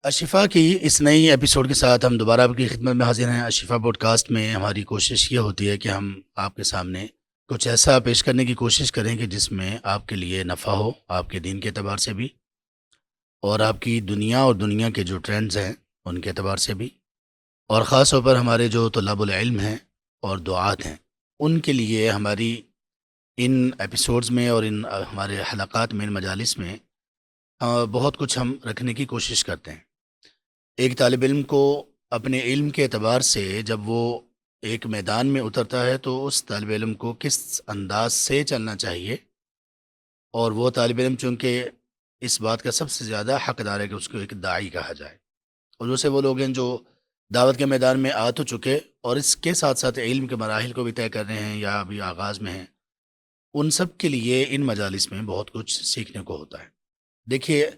اشفا کی اس نئی ایپیسوڈ کے ساتھ ہم دوبارہ آپ کی خدمت میں حاضر ہیں۔ اشفا پوڈ کاسٹ میں ہماری کوشش یہ ہوتی ہے کہ ہم آپ کے سامنے کچھ ایسا پیش کرنے کی کوشش کریں کہ جس میں آپ کے لیے نفع ہو، آپ کے دین کے اعتبار سے بھی، اور آپ کی دنیا اور دنیا کے جو ٹرینڈز ہیں ان کے اعتبار سے بھی، اور خاص طور پر ہمارے جو طلاب العلم ہیں اور دعات ہیں ان کے لیے ہماری ان ایپیسوڈز میں اور ان ہمارے حلقات میں، ان مجالس میں بہت کچھ ہم رکھنے کی کوشش کرتے ہیں۔ ایک طالب علم کو اپنے علم کے اعتبار سے جب وہ ایک میدان میں اترتا ہے تو اس طالب علم کو کس انداز سے چلنا چاہیے، اور وہ طالب علم چونکہ اس بات کا سب سے زیادہ حقدار ہے کہ اس کو ایک داعی کہا جائے، اور دوسرے وہ لوگ ہیں جو دعوت کے میدان میں آ تو چکے اور اس کے ساتھ ساتھ علم کے مراحل کو بھی طے کر رہے ہیں یا ابھی آغاز میں ہیں۔ ان سب کے لیے ان مجالس میں بہت کچھ سیکھنے کو ہوتا ہے۔ دیکھیے،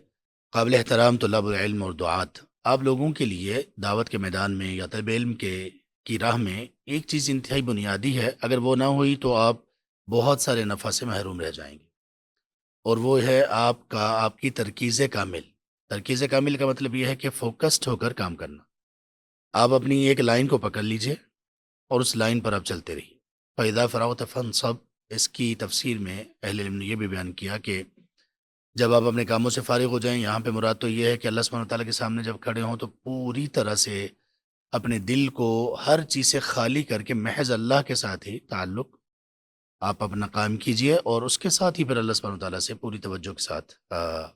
قابل احترام طلاب العلم اور دعات، آپ لوگوں کے لیے دعوت کے میدان میں یا طلب علم کی راہ میں ایک چیز انتہائی بنیادی ہے، اگر وہ نہ ہوئی تو آپ بہت سارے نفع سے محروم رہ جائیں گے، اور وہ ہے آپ کی ترکیز کامل۔ ترکیز کامل کا مطلب یہ ہے کہ فوکسڈ ہو کر کام کرنا۔ آپ اپنی ایک لائن کو پکڑ لیجئے اور اس لائن پر آپ چلتے رہیے۔ فَإِذَا فَرَغْتَ فَانْصَبْ، اس کی تفسیر میں اہل علم نے یہ بھی بیان کیا کہ جب آپ اپنے کاموں سے فارغ ہو جائیں، یہاں پہ مراد تو یہ ہے کہ اللہ سبحانہ تعالیٰ کے سامنے جب کھڑے ہوں تو پوری طرح سے اپنے دل کو ہر چیز سے خالی کر کے محض اللہ کے ساتھ ہی تعلق آپ اپنا قائم کیجئے، اور اس کے ساتھ ہی پھر اللہ سبحانہ تعالیٰ سے پوری توجہ کے ساتھ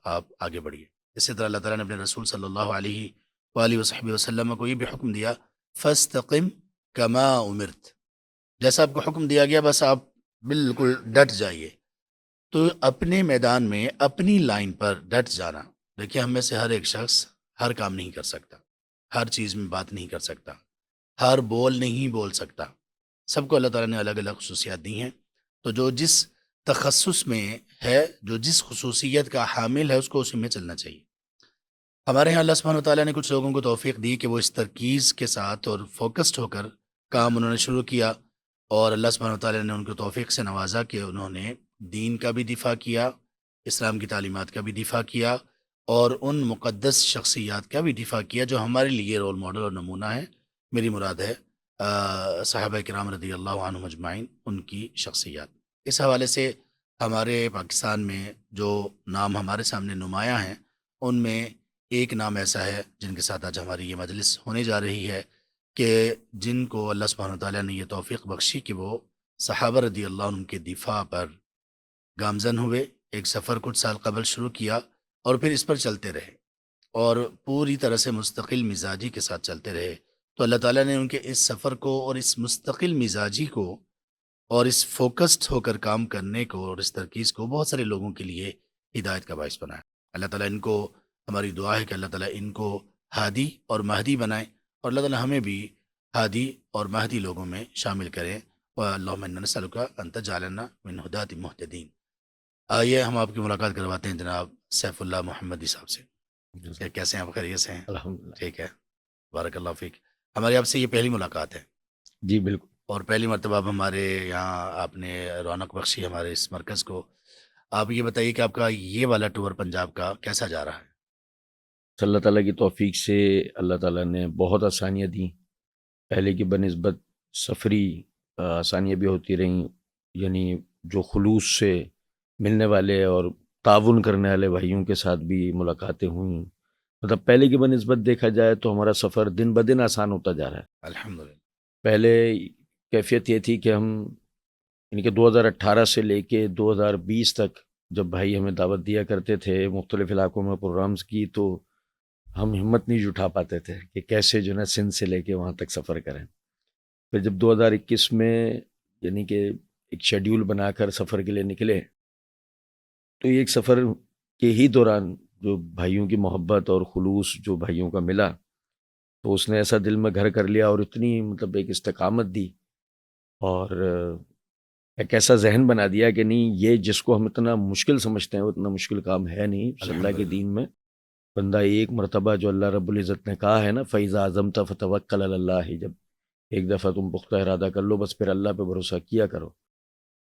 آپ آگے بڑھیے۔ اسی طرح اللہ تعالیٰ نے اپنے رسول صلی اللہ علیہ وآلہ وصحبہ وسلم کو یہ بھی حکم دیا، فَاسْتَقِمْ كَمَا أُمِرْتَ، جیسا آپ کو حکم دیا گیا بس آپ بالکل ڈٹ جائیے۔ تو اپنے میدان میں اپنی لائن پر ڈٹ جانا۔ دیکھیے، ہم میں سے ہر ایک شخص ہر کام نہیں کر سکتا، ہر چیز میں بات نہیں کر سکتا، ہر بول نہیں بول سکتا۔ سب کو اللہ تعالیٰ نے الگ الگ خصوصیات دی ہیں، تو جو جس تخصص میں ہے، جو جس خصوصیت کا حامل ہے، اس کو اسی میں چلنا چاہیے۔ ہمارے ہاں اللہ سبحانہ وتعالیٰ نے کچھ لوگوں کو توفیق دی کہ وہ اس ترکیز کے ساتھ اور فوکسڈ ہو کر کام انہوں نے شروع کیا، اور اللہ سبحانہ وتعالیٰ نے ان کو توفیق سے نوازا کہ انہوں نے دین کا بھی دفاع کیا، اسلام کی تعلیمات کا بھی دفاع کیا، اور ان مقدس شخصیات کا بھی دفاع کیا جو ہمارے لیے رول ماڈل اور نمونہ ہیں۔ میری مراد ہے صحابہ کرام رضی اللہ عنہم اجمعین، ان کی شخصیات۔ اس حوالے سے ہمارے پاکستان میں جو نام ہمارے سامنے نمایاں ہیں، ان میں ایک نام ایسا ہے جن کے ساتھ آج ہماری یہ مجلس ہونے جا رہی ہے، کہ جن کو اللہ سبحانہ تعالیٰ نے یہ توفیق بخشی کہ وہ صحابہ رضی اللہ عنہم کے دفاع پر گامزن ہوئے، ایک سفر کچھ سال قبل شروع کیا اور پھر اس پر چلتے رہے، اور پوری طرح سے مستقل مزاجی کے ساتھ چلتے رہے۔ تو اللہ تعالیٰ نے ان کے اس سفر کو اور اس مستقل مزاجی کو اور اس فوکسڈ ہو کر کام کرنے کو اور اس ترکیز کو بہت سارے لوگوں کے لیے ہدایت کا باعث بنایا۔ اللہ تعالیٰ ان کو، ہماری دعا ہے کہ اللہ تعالیٰ ان کو ہادی اور مہدی بنائے، اور اللہ تعالیٰ ہمیں بھی ہادی اور مہدی لوگوں میں شامل کریں۔ اللہم انا نسألک ان تجعلنا من ہداة المہتدین۔ آئیے ہم آپ کی ملاقات کرواتے ہیں جناب سیف اللہ محمدی صاحب سے۔ کہ کیسے ہیں آپ؟ خیریت سے ہیں؟ الحمدللہ۔ ٹھیک ہے، بارک اللہ فیک۔ ہماری آپ سے یہ پہلی ملاقات ہے، جی بالکل۔ اور پہلی مرتبہ اب ہمارے یہاں آپ نے رونق بخشی ہمارے اس مرکز کو۔ آپ یہ بتائیے کہ آپ کا یہ والا ٹور پنجاب کا کیسا جا رہا ہے؟ اللہ تعالیٰ کی توفیق سے اللہ تعالیٰ نے بہت آسانیاں دیں، پہلے کی بنسبت سفری آسانیاں بھی ہوتی رہیں، یعنی جو خلوص سے ملنے والے اور تعاون کرنے والے بھائیوں کے ساتھ بھی ملاقاتیں ہوئیں، مطلب پہلے کی بنسبت دیکھا جائے تو ہمارا سفر دن بدن آسان ہوتا جا رہا ہے۔ الحمدللہ۔ پہلے کیفیت یہ تھی کہ ہم، یعنی کہ 2018 سے لے کے 2020 تک جب بھائی ہمیں دعوت دیا کرتے تھے مختلف علاقوں میں پروگرامز کی، تو ہم ہمت نہیں جٹا پاتے تھے کہ کیسے جو ہے نا سندھ سے لے کے وہاں تک سفر کریں۔ پھر جب 2021 میں یعنی کہ ایک شیڈیول بنا کر سفر کے لیے نکلے، تو یہ ایک سفر کے ہی دوران جو بھائیوں کی محبت اور خلوص جو بھائیوں کا ملا، تو اس نے ایسا دل میں گھر کر لیا اور اتنی مطلب ایک استقامت دی، اور ایک ایسا ذہن بنا دیا کہ نہیں، یہ جس کو ہم اتنا مشکل سمجھتے ہیں وہ اتنا مشکل کام ہے نہیں اللہ کے الحمدللہ۔ دین میں۔ بندہ ایک مرتبہ جو اللہ رب العزت نے کہا ہے نا، فَإِذَا عَزَمْتَ فَتَوَكَّلْ عَلَى اللَّهِ، جب ایک دفعہ تم پختہ ارادہ کر لو بس پھر اللہ پہ بھروسہ کیا کرو،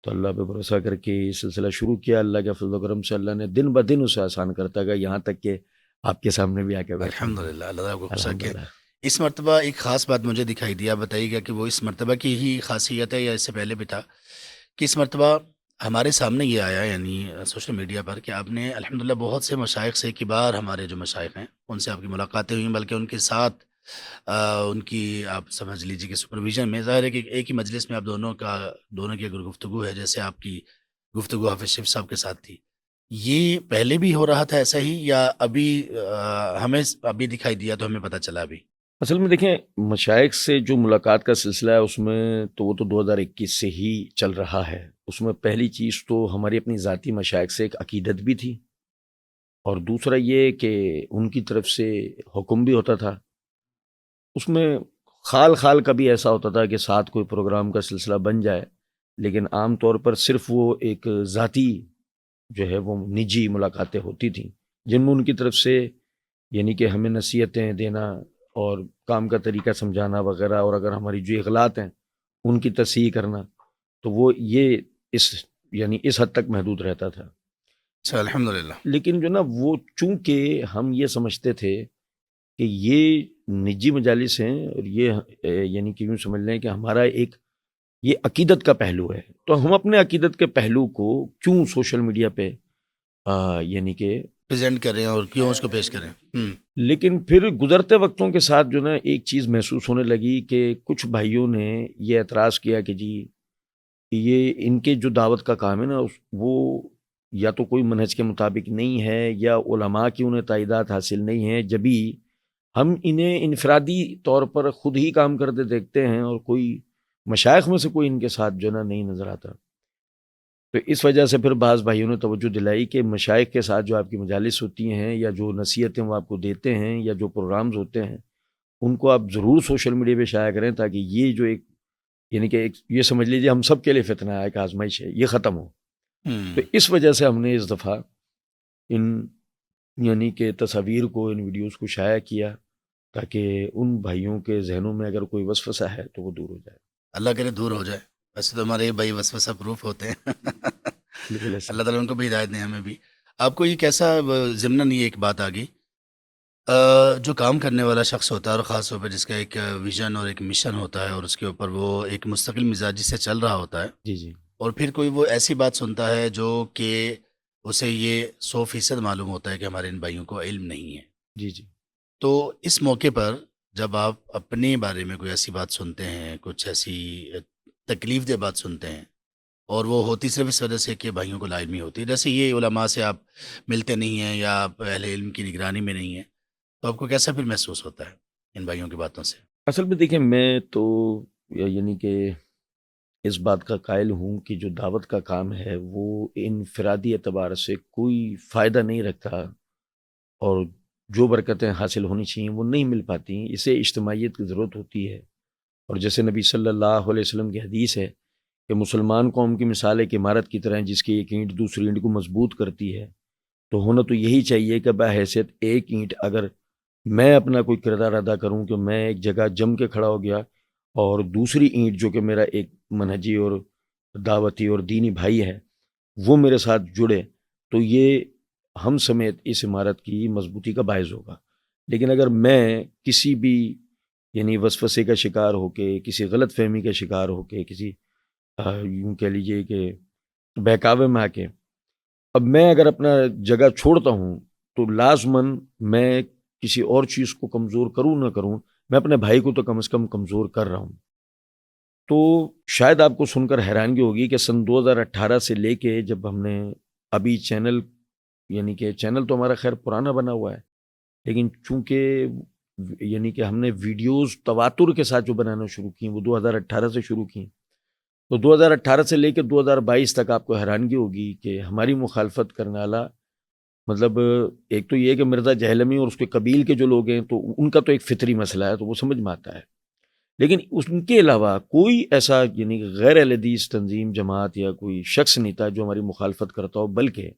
تو اللہ پہ بھروسہ کر کے یہ سلسلہ شروع کیا۔ اللہ کے فضل و کرم سے اللہ نے دن بدن اسے آسان کرتا گیا، یہاں تک کہ آپ کے سامنے بھی آ کے بیٹھا ہوں۔ الحمدللہ، اللہ تعالیٰ آپ کو خوش رکھے۔ الحمدللہ۔ اس مرتبہ ایک خاص بات مجھے دکھائی دی، آپ بتائیے گا کہ وہ اس مرتبہ کی ہی خاصیت ہے یا اس سے پہلے بھی تھا، کہ اس مرتبہ ہمارے سامنے یہ آیا، یعنی سوشل میڈیا پر، کہ آپ نے الحمدللہ بہت سے مشائخ سے، کبار ہمارے جو مشائخ ہیں ان سے آپ کی ملاقاتیں ہوئیں، بلکہ ان کے ساتھ ان کی آپ سمجھ لیجیے کہ سپرویژن میں، ظاہر ہے کہ ایک ہی مجلس میں آپ دونوں کی اگر گفتگو ہے، جیسے آپ کی گفتگو حافظ شریف صاحب کے ساتھ تھی، یہ پہلے بھی ہو رہا تھا ایسا ہی، یا ابھی ہمیں ابھی دکھائی دیا تو ہمیں پتہ چلا ابھی؟ اصل میں دیکھیں، مشائخ سے جو ملاقات کا سلسلہ ہے اس میں تو وہ تو 2021 سے ہی چل رہا ہے۔ اس میں پہلی چیز تو ہماری اپنی ذاتی مشائخ سے ایک عقیدت بھی تھی، اور دوسرا یہ کہ ان کی طرف سے حکم بھی ہوتا تھا۔ اس میں خال خال کا بھی ایسا ہوتا تھا کہ ساتھ کوئی پروگرام کا سلسلہ بن جائے، لیکن عام طور پر صرف وہ ایک ذاتی جو ہے وہ نجی ملاقاتیں ہوتی تھیں، جن میں ان کی طرف سے یعنی کہ ہمیں نصیحتیں دینا اور کام کا طریقہ سمجھانا وغیرہ، اور اگر ہماری جو اغلاط ہیں ان کی تصحیح کرنا، تو وہ یہ اس حد تک محدود رہتا تھا۔ اچھا، الحمدللہ۔ لیکن جو نا وہ چونکہ ہم یہ سمجھتے تھے کہ یہ نجی مجالس ہیں، اور یہ یعنی کہ یوں سمجھ لیں کہ ہمارا ایک یہ عقیدت کا پہلو ہے، تو ہم اپنے عقیدت کے پہلو کو کیوں سوشل میڈیا پہ یعنی کہ پریزنٹ کریں اور کیوں اس کو پیش کریں؟ لیکن پھر گزرتے وقتوں کے ساتھ جو نا ایک چیز محسوس ہونے لگی کہ کچھ بھائیوں نے یہ اعتراض کیا کہ جی یہ ان کے جو دعوت کا کام ہے نا وہ یا تو کوئی منہج کے مطابق نہیں ہے، یا علماء کی انہیں تائیدات حاصل نہیں ہے، جبھی ہم انہیں انفرادی طور پر خود ہی کام کرتے دیکھتے ہیں اور کوئی مشائخ میں سے کوئی ان کے ساتھ جو نا نہیں نظر آتا۔ تو اس وجہ سے پھر بعض بھائیوں نے توجہ دلائی کہ مشائخ کے ساتھ جو آپ کی مجالس ہوتی ہیں، یا جو نصیحتیں وہ آپ کو دیتے ہیں، یا جو پروگرامز ہوتے ہیں، ان کو آپ ضرور سوشل میڈیا پہ شائع کریں، تاکہ یہ جو ایک یعنی کہ یہ سمجھ لیجیے ہم سب کے لیے فتنہ ہے، ایک آزمائش ہے، یہ ختم ہو۔ تو اس وجہ سے ہم نے اس دفعہ ان یعنی کہ تصاویر کو، ان ویڈیوز کو شائع کیا، تاکہ ان بھائیوں کے ذہنوں میں اگر کوئی وسوسہ ہے تو وہ دور ہو جائے۔ اللہ کرے دور ہو جائے۔ ویسے تو ہمارے بھائی وسوسہ پروف ہوتے ہیں بالکل ایسا۔ اللہ تعالیٰ ان کو بھی ہدایت دیں، ہمیں بھی۔ آپ کو یہ کیسا ضمن یہ ایک بات آ گئی، جو کام کرنے والا شخص ہوتا ہے، اور خاص طور پہ جس کا ایک ویژن اور ایک مشن ہوتا ہے، اور اس کے اوپر وہ ایک مستقل مزاجی سے چل رہا ہوتا ہے، جی جی اور پھر کوئی وہ ایسی بات سنتا ہے جو کہ اسے یہ 100% معلوم ہوتا ہے کہ ہمارے ان بھائیوں کو علم نہیں ہے، جی جی تو اس موقع پر جب آپ اپنے بارے میں کوئی ایسی بات سنتے ہیں، کچھ ایسی تکلیف دہ بات سنتے ہیں، اور وہ ہوتی صرف اس وجہ سے کہ بھائیوں کو لا علمی ہوتی ہے، جیسے یہ علماء سے آپ ملتے نہیں ہیں یا آپ اہل علم کی نگرانی میں نہیں ہیں، تو آپ کو کیسا پھر محسوس ہوتا ہے ان بھائیوں کی باتوں سے؟ اصل میں دیکھیں، میں تو یعنی کہ اس بات کا قائل ہوں کہ جو دعوت کا کام ہے وہ انفرادی اعتبار سے کوئی فائدہ نہیں رکھتا، اور جو برکتیں حاصل ہونی چاہیے وہ نہیں مل پاتی، اسے اجتماعیت کی ضرورت ہوتی ہے۔ اور جیسے نبی صلی اللہ علیہ وسلم کی حدیث ہے کہ مسلمان قوم کی مثال ایک عمارت کی طرح ہے، جس کی ایک اینٹ دوسری اینٹ کو مضبوط کرتی ہے۔ تو ہونا تو یہی چاہیے کہ بحیثیت ایک اینٹ اگر میں اپنا کوئی کردار ادا کروں کہ میں ایک جگہ جم کے کھڑا ہو گیا، اور دوسری اینٹ جو کہ میرا ایک منہجی اور دعوتی اور دینی بھائی ہے وہ میرے ساتھ جڑے، تو یہ ہم سمیت اس عمارت کی مضبوطی کا باعث ہوگا۔ لیکن اگر میں کسی بھی یعنی وسوسے کا شکار ہو کے، کسی غلط فہمی کا شکار ہو کے، کسی یوں کہہ لیجئے کہ بہکاوے میں آ کے اب میں اگر اپنا جگہ چھوڑتا ہوں، تو لازماً میں کسی اور چیز کو کمزور کروں نہ کروں، میں اپنے بھائی کو تو کم از کم کمزور کر رہا ہوں۔ تو شاید آپ کو سن کر حیرانگی ہوگی کہ سن 2018 سے لے کے جب ہم نے ابھی چینل یعنی کہ چینل تو ہمارا خیر پرانا بنا ہوا ہے، لیکن چونکہ یعنی کہ ہم نے ویڈیوز تواتر کے ساتھ جو بنانا شروع کی وہ 2018 سے شروع کی، تو 2018 سے لے کے 2022 تک آپ کو حیرانگی ہوگی کہ ہماری مخالفت کرنے والا مطلب ایک تو یہ کہ مرزا جہلمی اور اس کے قبیل کے جو لوگ ہیں تو ان کا تو ایک فطری مسئلہ ہے، تو وہ سمجھ میں آتا ہے، لیکن ان کے علاوہ کوئی ایسا یعنی غیر اہل حدیث تنظیم جماعت یا کوئی شخص نہیں تھا جو ہماری مخالفت کرتا ہو، بلکہ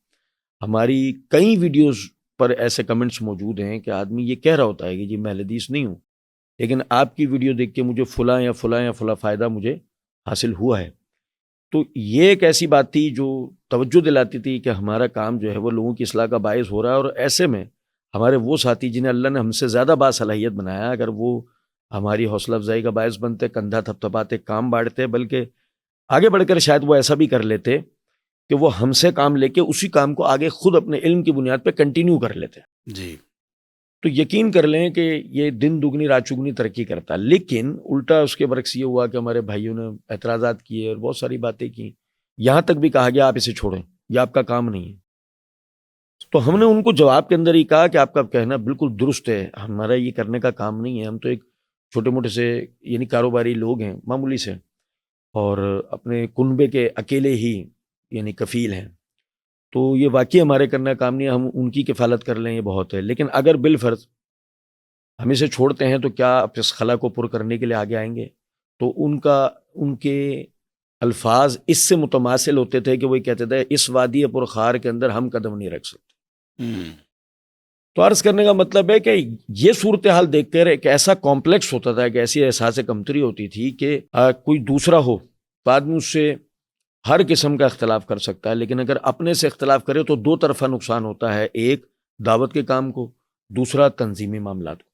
ہماری کئی ویڈیوز پر ایسے کمنٹس موجود ہیں کہ آدمی یہ کہہ رہا ہوتا ہے کہ جی میں اہل حدیث نہیں ہوں، لیکن آپ کی ویڈیو دیکھ کے مجھے فلاں یا فلاں یا فلاں فائدہ مجھے حاصل ہوا ہے۔ تو یہ ایک ایسی بات تھی جو توجہ دلاتی تھی کہ ہمارا کام جو ہے وہ لوگوں کی اصلاح کا باعث ہو رہا ہے، اور ایسے میں ہمارے وہ ساتھی جنہیں اللہ نے ہم سے زیادہ باصلاحیت بنایا، اگر وہ ہماری حوصلہ افزائی کا باعث بنتے، کندھا تھپتھپاتے، کام بانٹتے، بلکہ آگے بڑھ کر شاید وہ ایسا بھی کر لیتے کہ وہ ہم سے کام لے کے اسی کام کو آگے خود اپنے علم کی بنیاد پہ کنٹینیو کر لیتے. جی تو یقین کر لیں کہ یہ دن دگنی رات چگنی ترقی کرتا. لیکن الٹا اس کے برعکس یہ ہوا کہ ہمارے بھائیوں نے اعتراضات کیے اور بہت ساری باتیں کی، یہاں تک بھی کہا گیا آپ اسے چھوڑیں، یہ آپ کا کام نہیں ہے. تو ہم نے ان کو جواب کے اندر ہی کہا کہ آپ کا کہنا بالکل درست ہے، ہمارا یہ کرنے کا کام نہیں ہے، ہم تو ایک چھوٹے موٹے سے یعنی کاروباری لوگ ہیں، معمولی سے، اور اپنے کنبے کے اکیلے ہی یعنی کفیل ہیں. تو یہ واقعی ہمارے کرنے کا کام نہیں ہے، ہم ان کی کفالت کر لیں یہ بہت ہے. لیکن اگر بالفرض ہم اسے چھوڑتے ہیں تو کیا آپ اس خلا کو پر کرنے کے لیے آگے آئیں گے؟ تو ان کے الفاظ اس سے متماثل ہوتے تھے کہ وہ کہتے تھے اس وادی پرخار کے اندر ہم قدم نہیں رکھ سکتے. تو عرض کرنے کا مطلب ہے کہ یہ صورتحال دیکھ کر ایک ایسا کمپلیکس ہوتا تھا کہ ایسی احساس کمتری ہوتی تھی کہ کوئی دوسرا ہو تو آدمی اس سے ہر قسم کا اختلاف کر سکتا ہے، لیکن اگر اپنے سے اختلاف کرے تو دو طرفہ نقصان ہوتا ہے، ایک دعوت کے کام کو، دوسرا تنظیمی معاملات کو.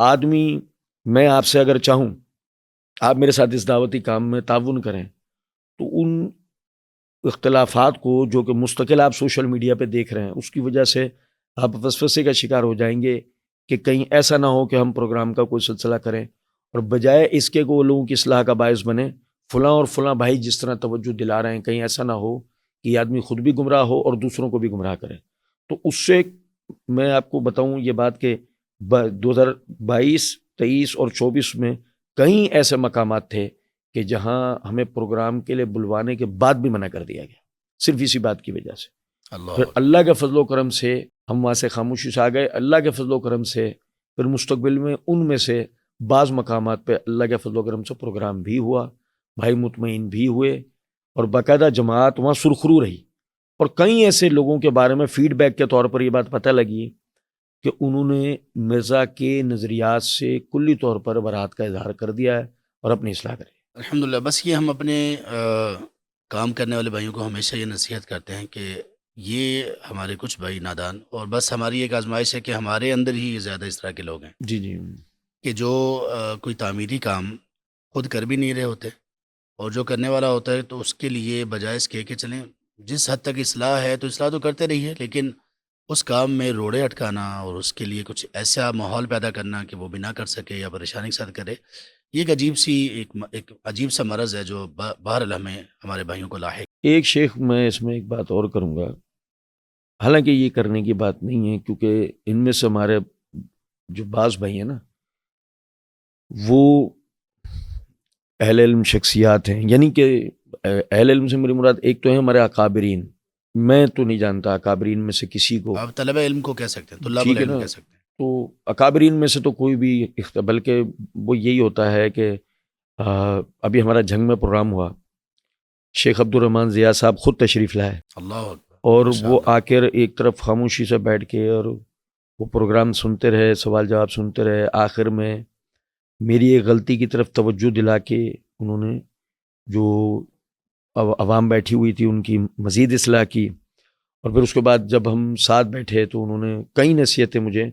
آدمی میں آپ سے اگر چاہوں آپ میرے ساتھ اس دعوتی کام میں تعاون کریں تو ان اختلافات کو جو کہ مستقل آپ سوشل میڈیا پہ دیکھ رہے ہیں اس کی وجہ سے آپ وسوسے کا شکار ہو جائیں گے کہ کہیں ایسا نہ ہو کہ ہم پروگرام کا کوئی سلسلہ کریں اور بجائے اس کے وہ لوگوں کی اصلاح کا باعث بنے. فلاں اور فلاں بھائی جس طرح توجہ دلا رہے ہیں کہیں ایسا نہ ہو کہ یہ آدمی خود بھی گمراہ ہو اور دوسروں کو بھی گمراہ کرے. تو اس سے میں آپ کو بتاؤں یہ بات کہ 2022 23 اور 24 میں کئی ایسے مقامات تھے کہ جہاں ہمیں پروگرام کے لیے بلوانے کے بعد بھی منع کر دیا گیا صرف اسی بات کی وجہ سے. پھر اللہ کے فضل و کرم سے ہم وہاں سے خاموشی سے آ گئے. اللہ کے فضل و کرم سے پھر مستقبل میں ان میں سے بعض مقامات پہ اللہ کے فضل و کرم سے پروگرام بھی ہوا، بھائی مطمئن بھی ہوئے اور باقاعدہ جماعت وہاں سرخرو رہی. اور کئی ایسے لوگوں کے بارے میں فیڈ بیک کے طور پر یہ بات پتہ لگی کہ انہوں نے مرزا کے نظریات سے کلی طور پر برات کا اظہار کر دیا ہے اور اپنی اصلاح کری. الحمدللہ. بس یہ ہم اپنے کام کرنے والے بھائیوں کو ہمیشہ یہ نصیحت کرتے ہیں کہ یہ ہمارے کچھ بھائی نادان اور بس ہماری ایک آزمائش ہے کہ ہمارے اندر ہی یہ زیادہ اس طرح کے لوگ ہیں جی جی کہ جو کوئی تعمیری کام خود کر بھی نہیں رہے ہوتے اور جو کرنے والا ہوتا ہے تو اس کے لیے بجائے اس کہ چلیں جس حد تک اصلاح ہے تو اصلاح تو کرتے رہیے، لیکن اس کام میں روڑے اٹکانا اور اس کے لیے کچھ ایسا ماحول پیدا کرنا کہ وہ بھی نہ کر سکے یا پریشانی کے ساتھ کرے، یہ ایک عجیب سی ایک عجیب سا مرض ہے جو بہرحال ہمیں ہمارے بھائیوں کو لاحق. ایک شیخ میں اس میں ایک بات اور کروں گا، حالانکہ یہ کرنے کی بات نہیں ہے کیونکہ ان میں سے ہمارے جو بعض بھائی ہیں نا وہ اہل علم شخصیات ہیں، یعنی کہ اہل علم سے میری مراد ایک تو ہیں ہمارے اکابرین، میں تو نہیں جانتا اکابرین میں سے کسی کو، آپ طلبہ علم کو کہہ سکتے ہیں، طلاب ٹھیک ہے العلم نا، کہہ سکتے ہیں. تو اکابرین میں سے تو کوئی بھی بلکہ وہ یہی ہوتا ہے کہ ابھی ہمارا جھنگ میں پروگرام ہوا، شیخ عبد الرحمن ضیاء صاحب خود تشریف لائے اللہ اکبر. اور ماشاء وہ اللہ. آ کر ایک طرف خاموشی سے بیٹھ کے اور وہ پروگرام سنتے رہے، سوال جواب سنتے رہے. آخر میں میری ایک غلطی کی طرف توجہ دلا کے انہوں نے جو عوام بیٹھی ہوئی تھی ان کی مزید اصلاح کی، اور پھر اس کے بعد جب ہم ساتھ بیٹھے تو انہوں نے کئی نصیحتیں مجھے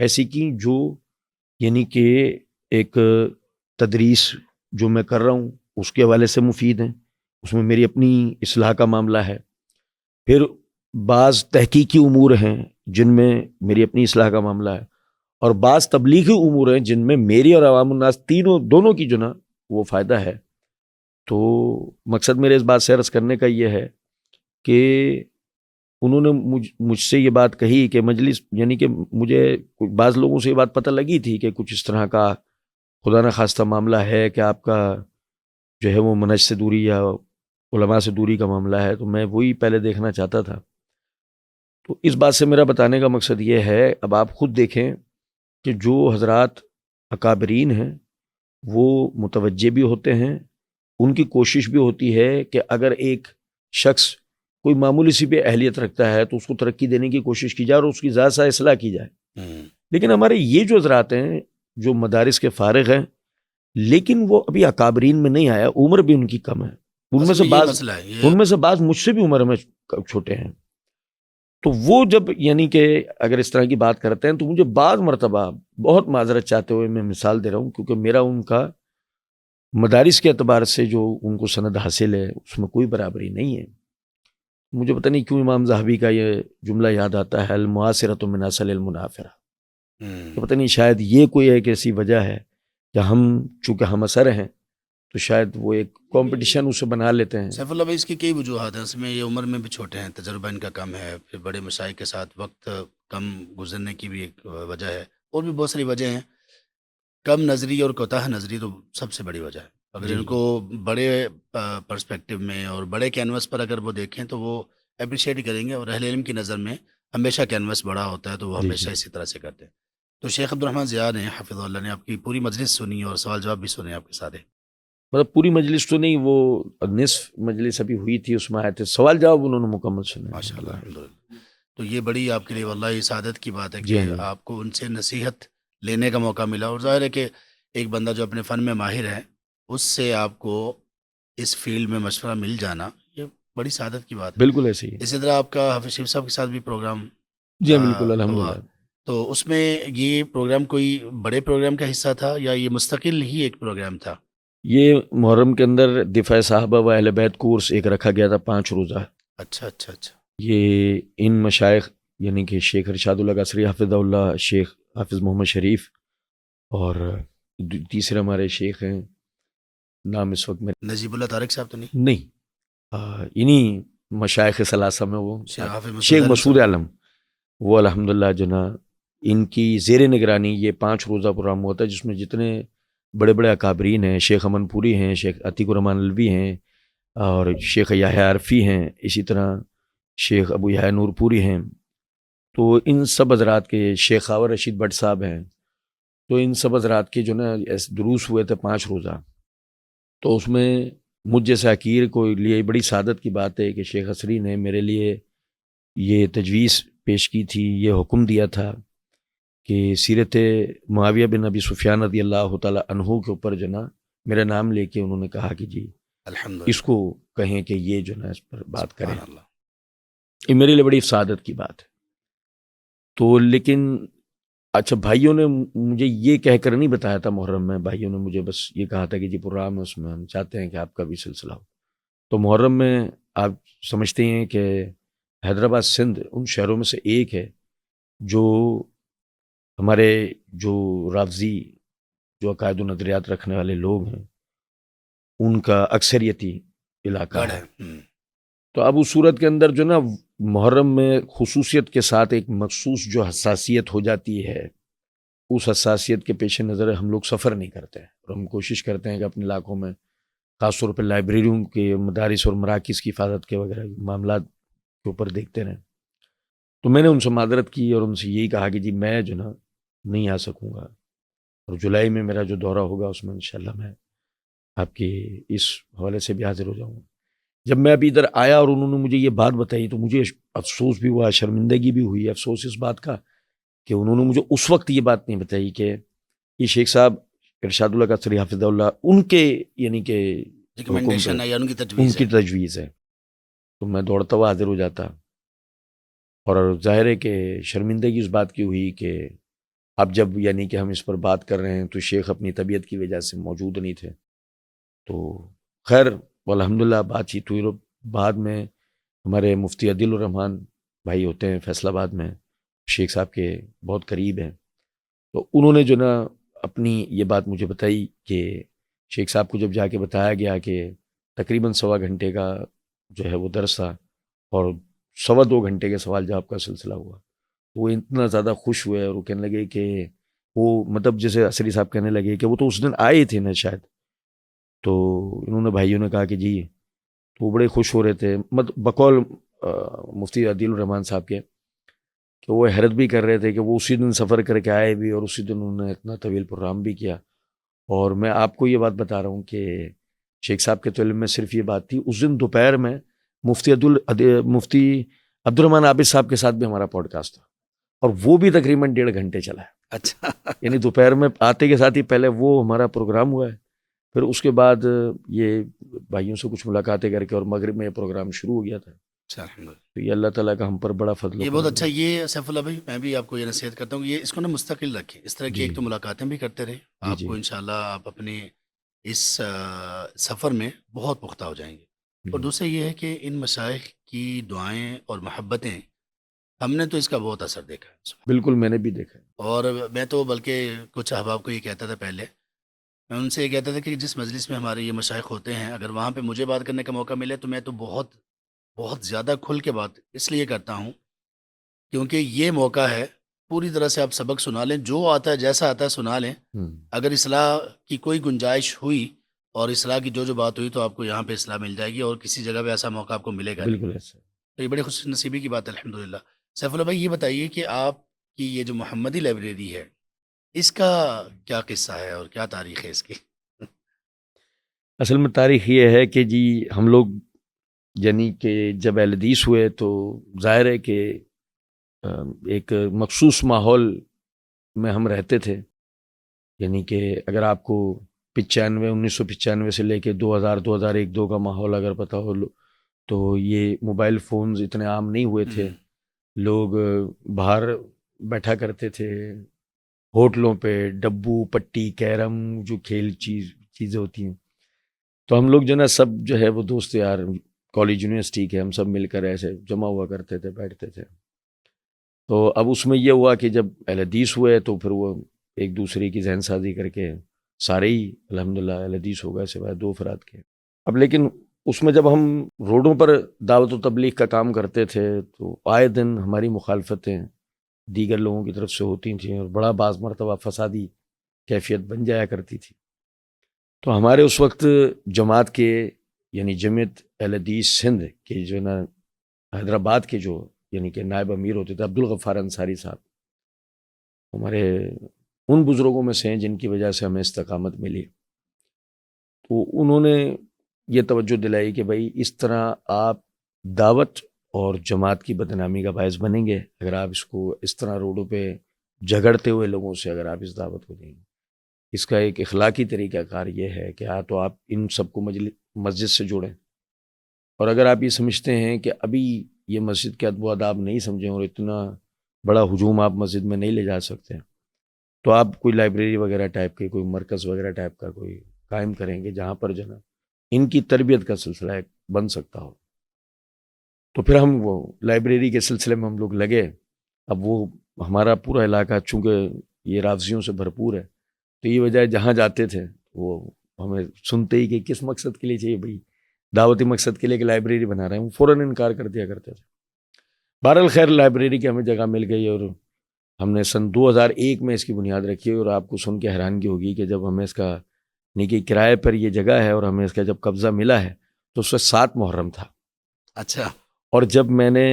ایسی کی جو یعنی کہ ایک تدریس جو میں کر رہا ہوں اس کے حوالے سے مفید ہیں، اس میں میری اپنی اصلاح کا معاملہ ہے. پھر بعض تحقیقی امور ہیں جن میں میری اپنی اصلاح کا معاملہ ہے، اور بعض تبلیغی امور ہیں جن میں میری اور عوام الناس دونوں کی جو نا وہ فائدہ ہے. تو مقصد میرے اس بات سے عرض کرنے کا یہ ہے کہ انہوں نے مجھ سے یہ بات کہی کہ مجلس یعنی کہ مجھے بعض لوگوں سے یہ بات پتہ لگی تھی کہ کچھ اس طرح کا خدا نہ خواستہ معاملہ ہے کہ آپ کا جو ہے وہ منہج سے دوری یا علماء سے دوری کا معاملہ ہے، تو میں وہی پہلے دیکھنا چاہتا تھا. تو اس بات سے میرا بتانے کا مقصد یہ ہے، اب آپ خود دیکھیں کہ جو حضرات اکابرین ہیں وہ متوجہ بھی ہوتے ہیں، ان کی کوشش بھی ہوتی ہے کہ اگر ایک شخص کوئی معمولی سی بھی اہلیت رکھتا ہے تو اس کو ترقی دینے کی کوشش کی جائے اور اس کی ذات سے اصلاح کی جائے. لیکن ہمارے یہ جو حضرات ہیں جو مدارس کے فارغ ہیں لیکن وہ ابھی اکابرین میں نہیں آیا، عمر بھی ان کی کم ہے، ان میں سے بعض مجھ سے بھی عمر میں چھوٹے ہیں. تو وہ جب یعنی کہ اگر اس طرح کی بات کرتے ہیں تو مجھے بعض مرتبہ بہت معذرت چاہتے ہوئے میں مثال دے رہا ہوں، کیونکہ میرا ان کا مدارس کے اعتبار سے جو ان کو سند حاصل ہے اس میں کوئی برابری نہیں ہے. مجھے پتہ نہیں کیوں امام ذہبی کا یہ جملہ یاد آتا ہے، المعاصرۃ من اصل المنافرہ. تو پتہ نہیں شاید یہ کوئی ایک ایسی وجہ ہے کہ ہم چونکہ ہم اثر ہیں تو شاید وہ ایک کمپٹیشن اسے بنا لیتے ہیں. سیف اللہ بھائی، اس کی کئی وجوہات ہیں. اس میں یہ عمر میں بھی چھوٹے ہیں، تجربہ ان کا کم ہے، پھر بڑے مشائخ کے ساتھ وقت کم گزرنے کی بھی ایک وجہ ہے، اور بھی بہت ساری وجہ ہیں. کم نظری اور کوتاہ نظری تو سب سے بڑی وجہ ہے. اگر جی. ان کو بڑے پرسپیکٹیو میں اور بڑے کینوس پر اگر وہ دیکھیں تو وہ اپریشیٹ کریں گے، اور اہل علم کی نظر میں ہمیشہ کینوس بڑا ہوتا ہے تو وہ جی ہمیشہ جی اسی طرح سے کرتے ہیں. تو شیخ عبدالرحمن ضیاء نے حفظ اللہ نے آپ کی پوری مجلس سنی اور سوال جواب بھی سنے آپ کے ساتھ. مطلب پوری مجلس تو نہیں، وہ نصف مجلس ابھی ہوئی تھی، اس میں آئے تھے سوال جواب انہوں نے مکمل سنے. ماشاء اللہ، الحمدللہ. تو یہ بڑی آپ کے لیے واللہ سعادت کی بات ہے جی کہ ہاں جی. آپ کو ان سے نصیحت لینے کا موقع ملا. اور ظاہر ہے کہ ایک بندہ جو اپنے فن میں ماہر ہے اس سے آپ کو اس فیلڈ میں مشورہ مل جانا، یہ بڑی سعادت کی بات ہے. بالکل ایسے ہی. اسی طرح آپ کا حافظ شریف صاحب کے ساتھ بھی پروگرام جی ہاں بالکل ہوا، الحمدللہ. تو اس میں یہ پروگرام کوئی بڑے پروگرام کا حصہ تھا یا یہ مستقل ہی ایک پروگرام تھا؟ یہ محرم کے اندر دفاع صحابہ و اہل بیت کورس ایک رکھا گیا تھا 5 روزہ. اچھا اچھا اچھا. یہ ان مشائخ یعنی کہ شیخ ارشاد اللہ قصری حافظ اللہ، شیخ حافظ محمد شریف، اور تیسرے ہمارے شیخ ہیں، نام اس وقت میں نجیب اللہ طارق صاحب تو نہیں؟ نہیں، انہی مشائخ ثلاثہ میں وہ حافظ شیخ عالم مسعود صاحب. عالم، وہ الحمدللہ جنا ان کی زیر نگرانی یہ 5 روزہ پروگرام ہوتا ہے، جس میں جتنے بڑے بڑے اکابرین ہیں، شیخ امن پوری ہیں، شیخ عتیق الرحمن الوی ہیں، اور شیخ یحییٰ عرفی ہیں، اسی طرح شیخ ابو یحییٰ نور پوری ہیں. تو ان سب حضرات کے شیخ خاور رشید بٹ صاحب ہیں. تو ان سب حضرات کے جو نا دروس ہوئے تھے 5 روزہ. تو اس میں مجھ جیسے حقیر کو لیے بڑی سعادت کی بات ہے کہ شیخ اسری نے میرے لیے یہ تجویز پیش کی تھی، یہ حکم دیا تھا کہ سیرت معاویہ بن ابی سفیان رضی اللہ تعالی عنہ کے اوپر جو نا میرا نام لے کے انہوں نے کہا کہ جی الحمدللہ اس کو کہیں کہ یہ جو نا اس پر بات کریں. سبحان اللہ. یہ میرے لیے بڑی سعادت کی بات ہے. تو لیکن اچھا بھائیوں نے مجھے یہ کہہ کر نہیں بتایا تھا محرم میں، بھائیوں نے مجھے بس یہ کہا تھا کہ جی پروگرام ہے، اس میں ہم چاہتے ہیں کہ آپ کا بھی سلسلہ ہو. تو محرم میں آپ سمجھتے ہیں کہ حیدرآباد سندھ ان شہروں میں سے ایک ہے جو ہمارے جو رافضی جو عقائد و نظریات رکھنے والے لوگ ہیں ان کا اکثریتی علاقہ گڑھ ہے. ہے. تو اب اس صورت کے اندر جو نا محرم میں خصوصیت کے ساتھ ایک مخصوص جو حساسیت ہو جاتی ہے، اس حساسیت کے پیش نظر ہم لوگ سفر نہیں کرتے ہیں، اور ہم کوشش کرتے ہیں کہ اپنے علاقوں میں خاص طور پہ لائبریریوں کے مدارس اور مراکز کی حفاظت کے وغیرہ معاملات کے اوپر دیکھتے رہیں. تو میں نے ان سے معذرت کی اور ان سے یہی کہا کہ جی میں جو نا نہیں آ سکوں گا، اور جولائی میں میرا جو دورہ ہوگا اس میں انشاءاللہ میں آپ کی اس حوالے سے بھی حاضر ہو جاؤں گا. جب میں ابھی ادھر آیا اور انہوں نے مجھے یہ بات بتائی تو مجھے افسوس بھی ہوا، شرمندگی بھی ہوئی. افسوس اس بات کا کہ انہوں نے مجھے اس وقت یہ بات نہیں بتائی کہ یہ شیخ صاحب ارشاد اللہ قصری حافظ اللہ ان کے یعنی کہ ریکمنڈیشن ہے یا ان کی ان تجویز کی ہے. تجویز ہے. تو میں دوڑتا ہوا حاضر ہو جاتا، اور ظاہر ہے کہ شرمندگی اس بات کی ہوئی کہ اب جب یعنی کہ ہم اس پر بات کر رہے ہیں تو شیخ اپنی طبیعت کی وجہ سے موجود نہیں تھے. تو خیر الحمدللہ بات چیت ہوئی. بعد میں ہمارے مفتی عدیل الرحمان بھائی ہوتے ہیں فیصل آباد میں، شیخ صاحب کے بہت قریب ہیں. تو انہوں نے جو نا اپنی یہ بات مجھے بتائی کہ شیخ صاحب کو جب جا کے بتایا گیا کہ تقریباً 1.25 گھنٹے کا جو ہے وہ درس تھا اور 2.25 گھنٹے کے سوال جواب کا سلسلہ ہوا، وہ اتنا زیادہ خوش ہوئے اور وہ کہنے لگے کہ وہ مطلب جیسے عصری صاحب کہنے لگے کہ وہ تو اس دن آئے تھے نا شاید. تو انہوں نے بھائیوں نے کہا کہ جی، تو وہ بڑے خوش ہو رہے تھے بقول مفتی عدیل الرحمان صاحب کے، کہ وہ حیرت بھی کر رہے تھے کہ وہ اسی دن سفر کر کے آئے بھی اور اسی دن انہوں نے اتنا طویل پروگرام بھی کیا. اور میں آپ کو یہ بات بتا رہا ہوں کہ شیخ صاحب کے تو علم میں صرف یہ بات تھی. اس دن دوپہر میں مفتی عبد الرحمان عابد صاحب کے ساتھ بھی ہمارا پوڈ کاسٹ تھا، اور وہ بھی تقریباً 1.5 گھنٹے چلا ہے. اچھا. یعنی دوپہر میں آتے کے ساتھ ہی پہلے وہ ہمارا پروگرام ہوا ہے، پھر اس کے بعد یہ بھائیوں سے کچھ ملاقاتیں کر کے اور مغرب میں یہ پروگرام شروع ہو گیا تھا. اچھا الحمد للہ. تو یہ اللہ تعالیٰ کا ہم پر بڑا فضل و یہ بہت کرم اچھا. ہے. یہ سیف اللہ بھائی میں بھی آپ کو یہ نصیحت کرتا ہوں کہ یہ اس کو نا مستقل رکھیں. اس طرح کی جی ایک تو ملاقاتیں بھی کرتے رہیں. جی آپ جی کو انشاءاللہ آپ اپنے اس سفر میں بہت پختہ ہو جائیں گے. اور جی دوسرا یہ ہے کہ ان مشائخ کی دعائیں اور محبتیں ہم نے تو اس کا بہت اثر دیکھا ہے. بالکل میں نے بھی دیکھا ہے. اور میں تو بلکہ کچھ احباب کو یہ کہتا تھا پہلے. میں ان سے یہ کہتا تھا کہ جس مجلس میں ہمارے یہ مشائخ ہوتے ہیں اگر وہاں پہ مجھے بات کرنے کا موقع ملے تو میں تو بہت بہت زیادہ کھل کے بات اس لیے کرتا ہوں کیونکہ یہ موقع ہے پوری طرح سے آپ سبق سنا لیں. جو آتا ہے جیسا آتا ہے سنا لیں. ہوں. اگر اصلاح کی کوئی گنجائش ہوئی اور اصلاح کی جو بات ہوئی تو آپ کو یہاں پہ اصلاح مل جائے گی اور کسی جگہ پہ ایسا موقع آپ کو ملے گا نہیں. بالکل ایسا. تو یہ بڑی خوش نصیبی کی بات ہے الحمدللہ. سیف اللہ بھائی یہ بتائیے کہ آپ کی یہ جو محمدی لائبریری ہے اس کا کیا قصہ ہے اور کیا تاریخ ہے اس کی؟ اصل میں تاریخ یہ ہے کہ جی ہم لوگ یعنی کہ جب اہل حدیث ہوئے تو ظاہر ہے کہ ایک مخصوص ماحول میں ہم رہتے تھے. یعنی کہ اگر آپ کو 1995 سے لے کے 2001-2 کا ماحول اگر پتہ ہو تو یہ موبائل فونز اتنے عام نہیں ہوئے تھے. لوگ باہر بیٹھا کرتے تھے ہوٹلوں پہ ڈبو پٹی کیرم جو چیزیں ہوتی ہیں. تو ہم لوگ جو نا سب جو ہے وہ دوست یار کالج یونیورسٹی کے ہم سب مل کر ایسے جمع ہوا کرتے تھے بیٹھتے تھے. تو اب اس میں یہ ہوا کہ جب اہل حدیث ہوئے تو پھر وہ ایک دوسرے کی ذہن سازی کر کے سارے ہی الحمدللہ اہل حدیث ہو گئے سوائے 2 افراد کے. اب لیکن اس میں جب ہم روڈوں پر دعوت و تبلیغ کا کام کرتے تھے تو آئے دن ہماری مخالفتیں دیگر لوگوں کی طرف سے ہوتی تھیں اور بڑا بعض مرتبہ فسادی کیفیت بن جایا کرتی تھی. تو ہمارے اس وقت جماعت کے یعنی جمعیت اہل حدیث سندھ کے جو نا حیدرآباد کے جو یعنی کہ نائب امیر ہوتے تھے عبدالغفار انصاری صاحب ہمارے ان بزرگوں میں سے ہیں جن کی وجہ سے ہمیں استقامت ملی. تو انہوں نے یہ توجہ دلائی کہ بھائی اس طرح آپ دعوت اور جماعت کی بدنامی کا باعث بنیں گے اگر آپ اس کو اس طرح روڈوں پہ جھگڑتے ہوئے لوگوں سے اگر آپ اس دعوت کو دیں گے. اس کا ایک اخلاقی طریقہ کار یہ ہے کہ تو آپ ان سب کو مسجد سے جوڑیں اور اگر آپ یہ سمجھتے ہیں کہ ابھی یہ مسجد کے ادب و آداب نہیں سمجھیں اور اتنا بڑا ہجوم آپ مسجد میں نہیں لے جا سکتے تو آپ کوئی لائبریری وغیرہ ٹائپ کے کوئی مرکز وغیرہ ٹائپ کا کوئی قائم کریں گے جہاں پر جو نا ان کی تربیت کا سلسلہ ایک بن سکتا ہو. تو پھر ہم وہ لائبریری کے سلسلے میں ہم لوگ لگے. اب وہ ہمارا پورا علاقہ چونکہ یہ رافضیوں سے بھرپور ہے تو یہ وجہ جہاں جاتے تھے وہ ہمیں سنتے ہی کہ کس مقصد کے لیے چاہیے بھائی دعوتی مقصد کے لیے کہ لائبریری بنا رہے ہیں وہ فوراً انکار کر دیا کرتے تھے. بہرحال خیر لائبریری کی ہمیں جگہ مل گئی اور ہم نے سن 2001 میں اس کی بنیاد رکھی اور آپ کو سن کے حیرانگی ہوگی کہ جب ہمیں اس کا کہ کرائے پر یہ جگہ ہے اور ہمیں اس کا جب قبضہ ملا ہے تو اس وقت 7 محرم تھا. اچھا. اور جب میں نے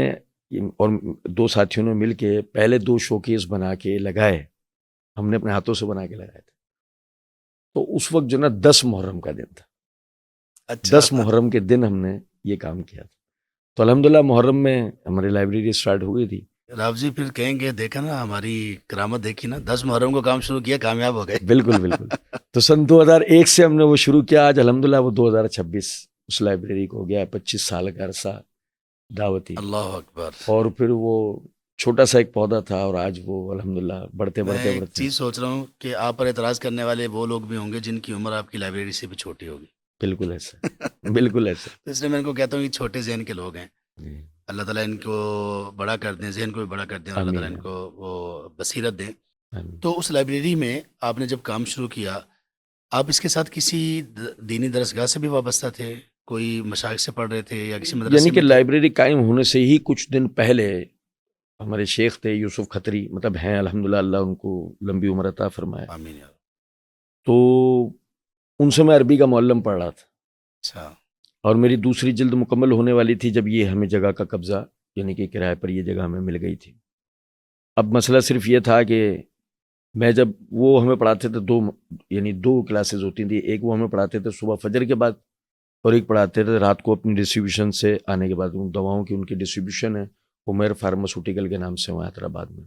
اور 2 ساتھیوں نے مل کے پہلے 2 شوکیس بنا کے لگائے ہم نے اپنے ہاتھوں سے بنا کے لگائے تھے تو اس وقت جو نا 10 محرم کا دن تھا. اچھا. 10 محرم کے دن ہم نے یہ کام کیا تھا. تو الحمدللہ محرم میں ہماری لائبریری سٹارٹ ہو گئی تھی. راو جی پھر کہیں گے دیکھا نا ہماری کرامت دیکھی نا 10 محرم کو کام شروع کیا کامیاب ہو گئے. بالکل بالکل. تو سن 2001 سے ہم نے وہ شروع کیا. آج الحمدللہ وہ 2026 اس لائبریری کو ہو گیا 25 سال کا عرصہ دعوتی. اللہ اکبر. اور پھر وہ چھوٹا سا ایک پودا تھا اور آج وہ الحمدللہ بڑھتے میں بڑھتے ایک بڑھتے. چیز سوچ رہا ہوں کہ آپ پر اعتراض کرنے والے وہ لوگ بھی ہوں گے جن کی عمر آپ کی لائبریری سے بھی چھوٹی ہوگی. بالکل ایسا بالکل ایسا. تو اس لیے میں ان کو کہتا ہوں کہ چھوٹے ذہن کے لوگ ہیں. جی اللہ تعالیٰ ان کو بڑا کر دیں ذہن کو بھی بڑا کر دیں اور اللہ تعالیٰ ان کو وہ بصیرت دیں. تو اس لائبریری میں آپ نے جب کام شروع کیا آپ اس کے ساتھ کسی دینی درسگاہ سے بھی وابستہ تھے کوئی مشائخ سے پڑھ رہے تھے یا کسی مدرسے یعنی کہ میں تھے؟ لائبریری قائم ہونے سے ہی کچھ دن پہلے ہمارے شیخ تھے یوسف کھتری مطلب ہیں الحمدللہ اللہ ان کو لمبی عمر عطا فرمائے. آمین یا رب. تو ان سے میں عربی کا معلم پڑھ رہا تھا. اچھا. اور میری دوسری جلد مکمل ہونے والی تھی جب یہ ہمیں جگہ کا قبضہ یعنی کہ کرائے پر یہ جگہ ہمیں مل گئی تھی. اب مسئلہ صرف یہ تھا کہ میں جب وہ ہمیں پڑھاتے تھے 2 کلاسز ہوتی تھیں. ایک وہ ہمیں پڑھاتے تھے صبح فجر کے بعد اور ایک پڑھاتے تھے رات کو اپنی ڈسٹریبیوشن سے آنے کے بعد. ان دواؤں کی ان کی ڈسٹریبیوشن ہے عمیر فارماسوٹیکل کے نام سے وہاں حیدرآباد میں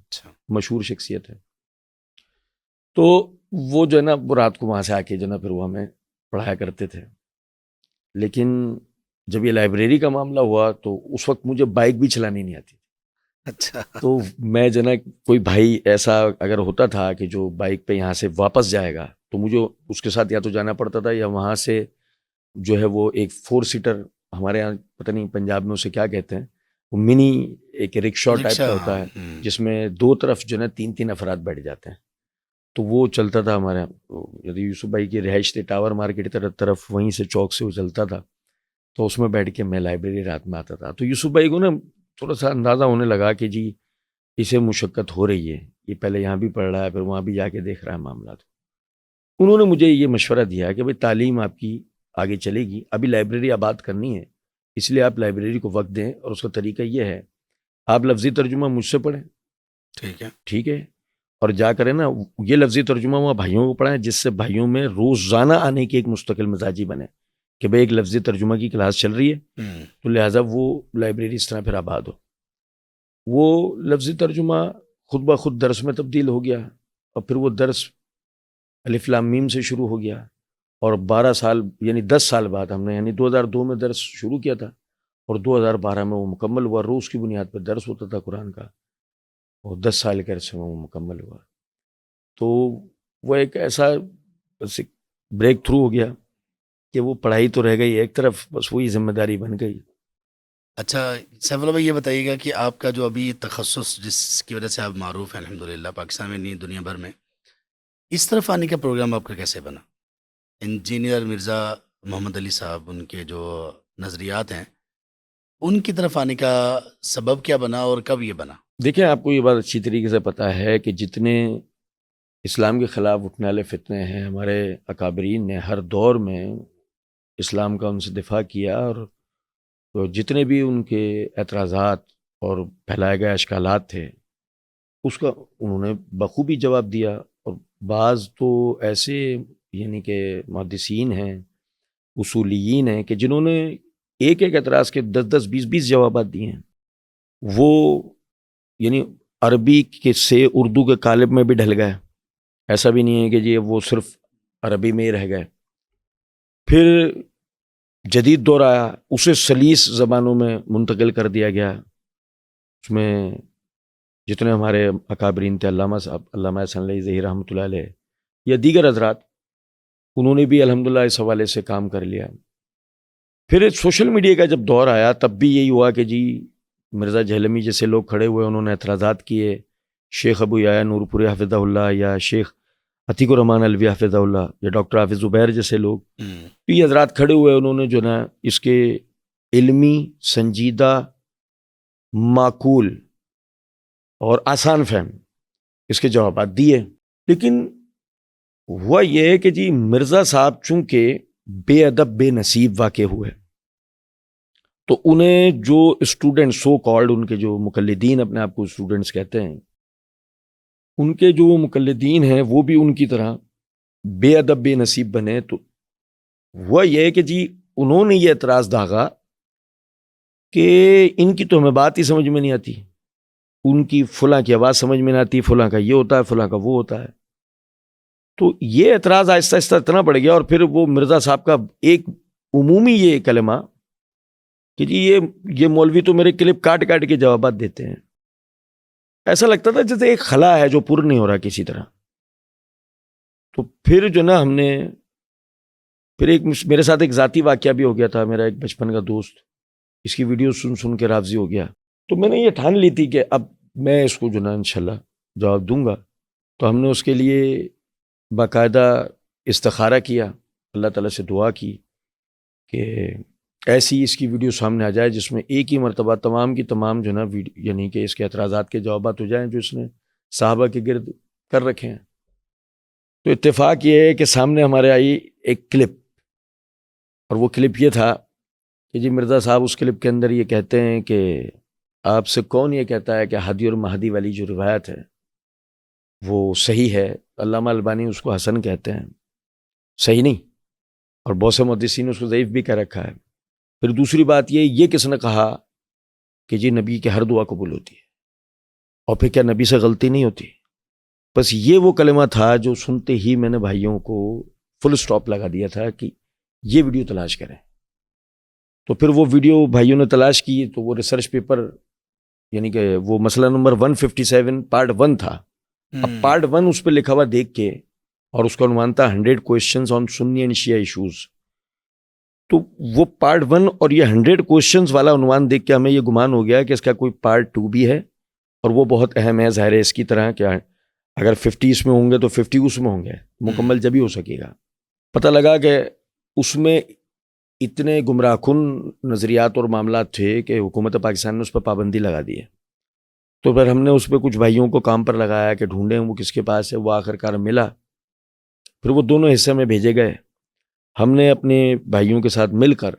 مشہور شخصیت ہے. تو وہ جو ہے نا وہ رات کو وہاں سے آ کے جو ہے نا پھر وہ ہمیں پڑھایا کرتے تھے. لیکن جب یہ لائبریری کا معاملہ ہوا تو اس وقت مجھے بائک بھی چلانی نہیں آتی. اچھا. تو میں جو نا کوئی بھائی ایسا اگر ہوتا تھا کہ جو بائک پہ یہاں سے واپس جائے گا تو مجھے اس کے ساتھ یا تو جانا پڑتا تھا یا وہاں سے جو ہے وہ ایک 4 سیٹر ہمارے یہاں پتہ نہیں پنجاب میں اسے کیا کہتے ہیں, وہ منی ایک رکشا ٹائپ کا ہوتا ہے جس میں 2 طرف جو ہے نا 3 افراد بیٹھ جاتے ہیں. تو وہ چلتا تھا ہمارے یہاں یوسف بھائی کی رہائش تھی ٹاور مارکیٹ کی طرف, وہیں سے چوک سے وہ چلتا تھا. تو اس میں بیٹھ کے میں لائبریری رات میں آتا تھا. تو یوسف بھائی کو نا تھوڑا سا اندازہ ہونے لگا کہ جی اسے مشقت ہو رہی ہے, یہ پہلے یہاں بھی پڑھ رہا ہے پھر وہاں بھی جا کے دیکھ رہا ہے معاملات. انہوں نے مجھے یہ مشورہ دیا کہ بھائی تعلیم آپ کی آگے چلے گی, ابھی لائبریری آباد کرنی ہے, اس لیے آپ لائبریری کو وقت دیں, اور اس کا طریقہ یہ ہے آپ لفظی ترجمہ مجھ سے پڑھیں, ٹھیک ہے, اور جا کریں نا یہ لفظی ترجمہ وہاں بھائیوں کو پڑھائیں, جس سے بھائیوں میں روزانہ آنے کی ایک مستقل مزاجی بنے کہ بھائی ایک لفظی ترجمہ کی کلاس چل رہی ہے تو لہٰذا وہ لائبریری اس طرح پھر آباد ہو. وہ لفظی ترجمہ خود بخود درس میں تبدیل ہو گیا, اور پھر وہ درس الف لام میم سے شروع ہو گیا, اور 12 سال یعنی 10 سال بعد ہم نے یعنی 2002 میں درس شروع کیا تھا اور 2012 میں وہ مکمل ہوا. روز کی بنیاد پر درس ہوتا تھا قرآن کا, اور 10 سال کے عرصے میں وہ مکمل ہوا. تو وہ ایک ایسا بریک تھرو ہو گیا کہ وہ پڑھائی تو رہ گئی ایک طرف, بس وہی ذمہ داری بن گئی. اچھا سیف اللہ بھائی, یہ بتائیے گا کہ آپ کا جو ابھی تخصص جس کی وجہ سے آپ معروف ہیں الحمدللہ پاکستان میں نہیں دنیا بھر میں, اس طرف آنے کا پروگرام آپ کا کیسے بنا؟ انجینئر مرزا محمد علی صاحب, ان کے جو نظریات ہیں ان کی طرف آنے کا سبب کیا بنا اور کب یہ بنا؟ دیکھیں آپ کو یہ بات اچھی طریقے سے پتہ ہے کہ جتنے اسلام کے خلاف اٹھنے والے فتنے ہیں ہمارے اکابرین نے ہر دور میں اسلام کا ان سے دفاع کیا, اور جتنے بھی ان کے اعتراضات اور پھیلائے گئے اشکالات تھے اس کا انہوں نے بخوبی جواب دیا. اور بعض تو ایسے یعنی کہ محدثین ہیں اصولیین ہیں کہ جنہوں نے ایک اعتراض کے 10 20 جوابات دیے ہیں. وہ یعنی عربی کے سے اردو کے قالب میں بھی ڈھل گئے, ایسا بھی نہیں ہے کہ جی وہ صرف عربی میں ہی رہ گئے. پھر جدید دور آیا, اسے سلیس زبانوں میں منتقل کر دیا گیا. اس میں جتنے ہمارے اکابرین تھے علامہ صاحب علامہ حسن علی ظہیر رحمۃ اللہ علیہ یا دیگر حضرات, انہوں نے بھی الحمدللہ اس حوالے سے کام کر لیا. پھر سوشل میڈیا کا جب دور آیا تب بھی یہی ہوا کہ جی مرزا جہلمی جیسے لوگ کھڑے ہوئے, انہوں نے اعتراضات کیے. شیخ ابو یحییٰ نور پوری حفظہ اللہ یا شیخ عتیق الرحمن الوی حفظہ اللہ یا ڈاکٹر حافظ زبیر جیسے لوگ, یہ حضرات کھڑے ہوئے, انہوں نے جو نا اس کے علمی سنجیدہ معقول اور آسان فہم اس کے جوابات دیے. لیکن ہوا یہ ہے کہ جی مرزا صاحب چونکہ بے ادب بے نصیب واقع ہوئے تو انہیں جو اسٹوڈنٹ سو کالڈ ان کے جو مقلدین اپنے آپ کو اسٹوڈنٹس کہتے ہیں, ان کے جو مقلدین ہیں وہ بھی ان کی طرح بے ادب بے نصیب بنے. تو ہوا یہ ہے کہ جی انہوں نے یہ اعتراض داغا کہ ان کی تو ہمیں بات ہی سمجھ میں نہیں آتی, ان کی فلاں کی آواز سمجھ میں نہیں آتی, فلاں کا یہ ہوتا ہے فلاں کا وہ ہوتا ہے. تو یہ اعتراض آہستہ آہستہ اتنا بڑھ گیا, اور پھر وہ مرزا صاحب کا ایک عمومی یہ کلمہ کہ جی یہ مولوی تو میرے کلپ کاٹ کاٹ کے جوابات دیتے ہیں. ایسا لگتا تھا جیسے ایک خلا ہے جو پر نہیں ہو رہا کسی طرح. تو پھر جو نا ہم نے پھر میرے ساتھ ایک ذاتی واقعہ بھی ہو گیا تھا. میرا ایک بچپن کا دوست اس کی ویڈیو سن کے راضی ہو گیا, تو میں نے یہ ٹھان لی تھی کہ اب میں اس کو جو نا انشاءاللہ جواب دوں گا. تو ہم نے اس کے لیے باقاعدہ استخارہ کیا, اللہ تعالیٰ سے دعا کی کہ ایسی اس کی ویڈیو سامنے آ جائے جس میں ایک ہی مرتبہ تمام کی تمام جو نا یعنی کہ اس کے اعتراضات کے جوابات ہو جائیں جو اس نے صحابہ کے گرد کر رکھے ہیں. تو اتفاق یہ ہے کہ سامنے ہمارے آئی ایک کلپ, اور وہ کلپ یہ تھا کہ جی مرزا صاحب اس کلپ کے اندر یہ کہتے ہیں کہ آپ سے کون یہ کہتا ہے کہ ہادی اور مہدی والی جو روایت ہے وہ صحیح ہے. علامہ البانی اس کو حسن کہتے ہیں, صحیح نہیں, اور بہت سے محدثین نے اس کو ضعیف بھی کہہ رکھا ہے. پھر دوسری بات یہ کس نے کہا کہ جی نبی کی ہر دعا قبول ہوتی ہے, اور پھر کیا نبی سے غلطی نہیں ہوتی؟ بس یہ وہ کلمہ تھا جو سنتے ہی میں نے بھائیوں کو فل سٹاپ لگا دیا تھا کہ یہ ویڈیو تلاش کریں. تو پھر وہ ویڈیو بھائیوں نے تلاش کی تو وہ ریسرچ پیپر یعنی کہ وہ مسئلہ نمبر 157 پارٹ 1 تھا. اب پارٹ 1 اس پہ لکھا ہوا دیکھ کے اور اس کا عنوان تھا 100 questions on Sunni and Shia issues. تو وہ پارٹ 1 اور یہ 100 کویشچنز والا عنوان دیکھ کے ہمیں یہ گمان ہو گیا کہ اس کا کوئی پارٹ 2 بھی ہے اور وہ بہت اہم ہے. ظاہر ہے اس کی طرح کہ اگر 50 اس میں ہوں گے تو 50 اس میں ہوں گے, مکمل جب ہی ہو سکے گا. پتہ لگا کہ اس میں اتنے گمراہ کن نظریات اور معاملات تھے کہ حکومت پاکستان نے اس پہ پابندی لگا دی ہے. تو پھر ہم نے اس پہ کچھ بھائیوں کو کام پر لگایا کہ ڈھونڈیں وہ کس کے پاس ہے. وہ آخرکار ملا. پھر وہ دونوں حصے میں بھیجے گئے. ہم نے اپنے بھائیوں کے ساتھ مل کر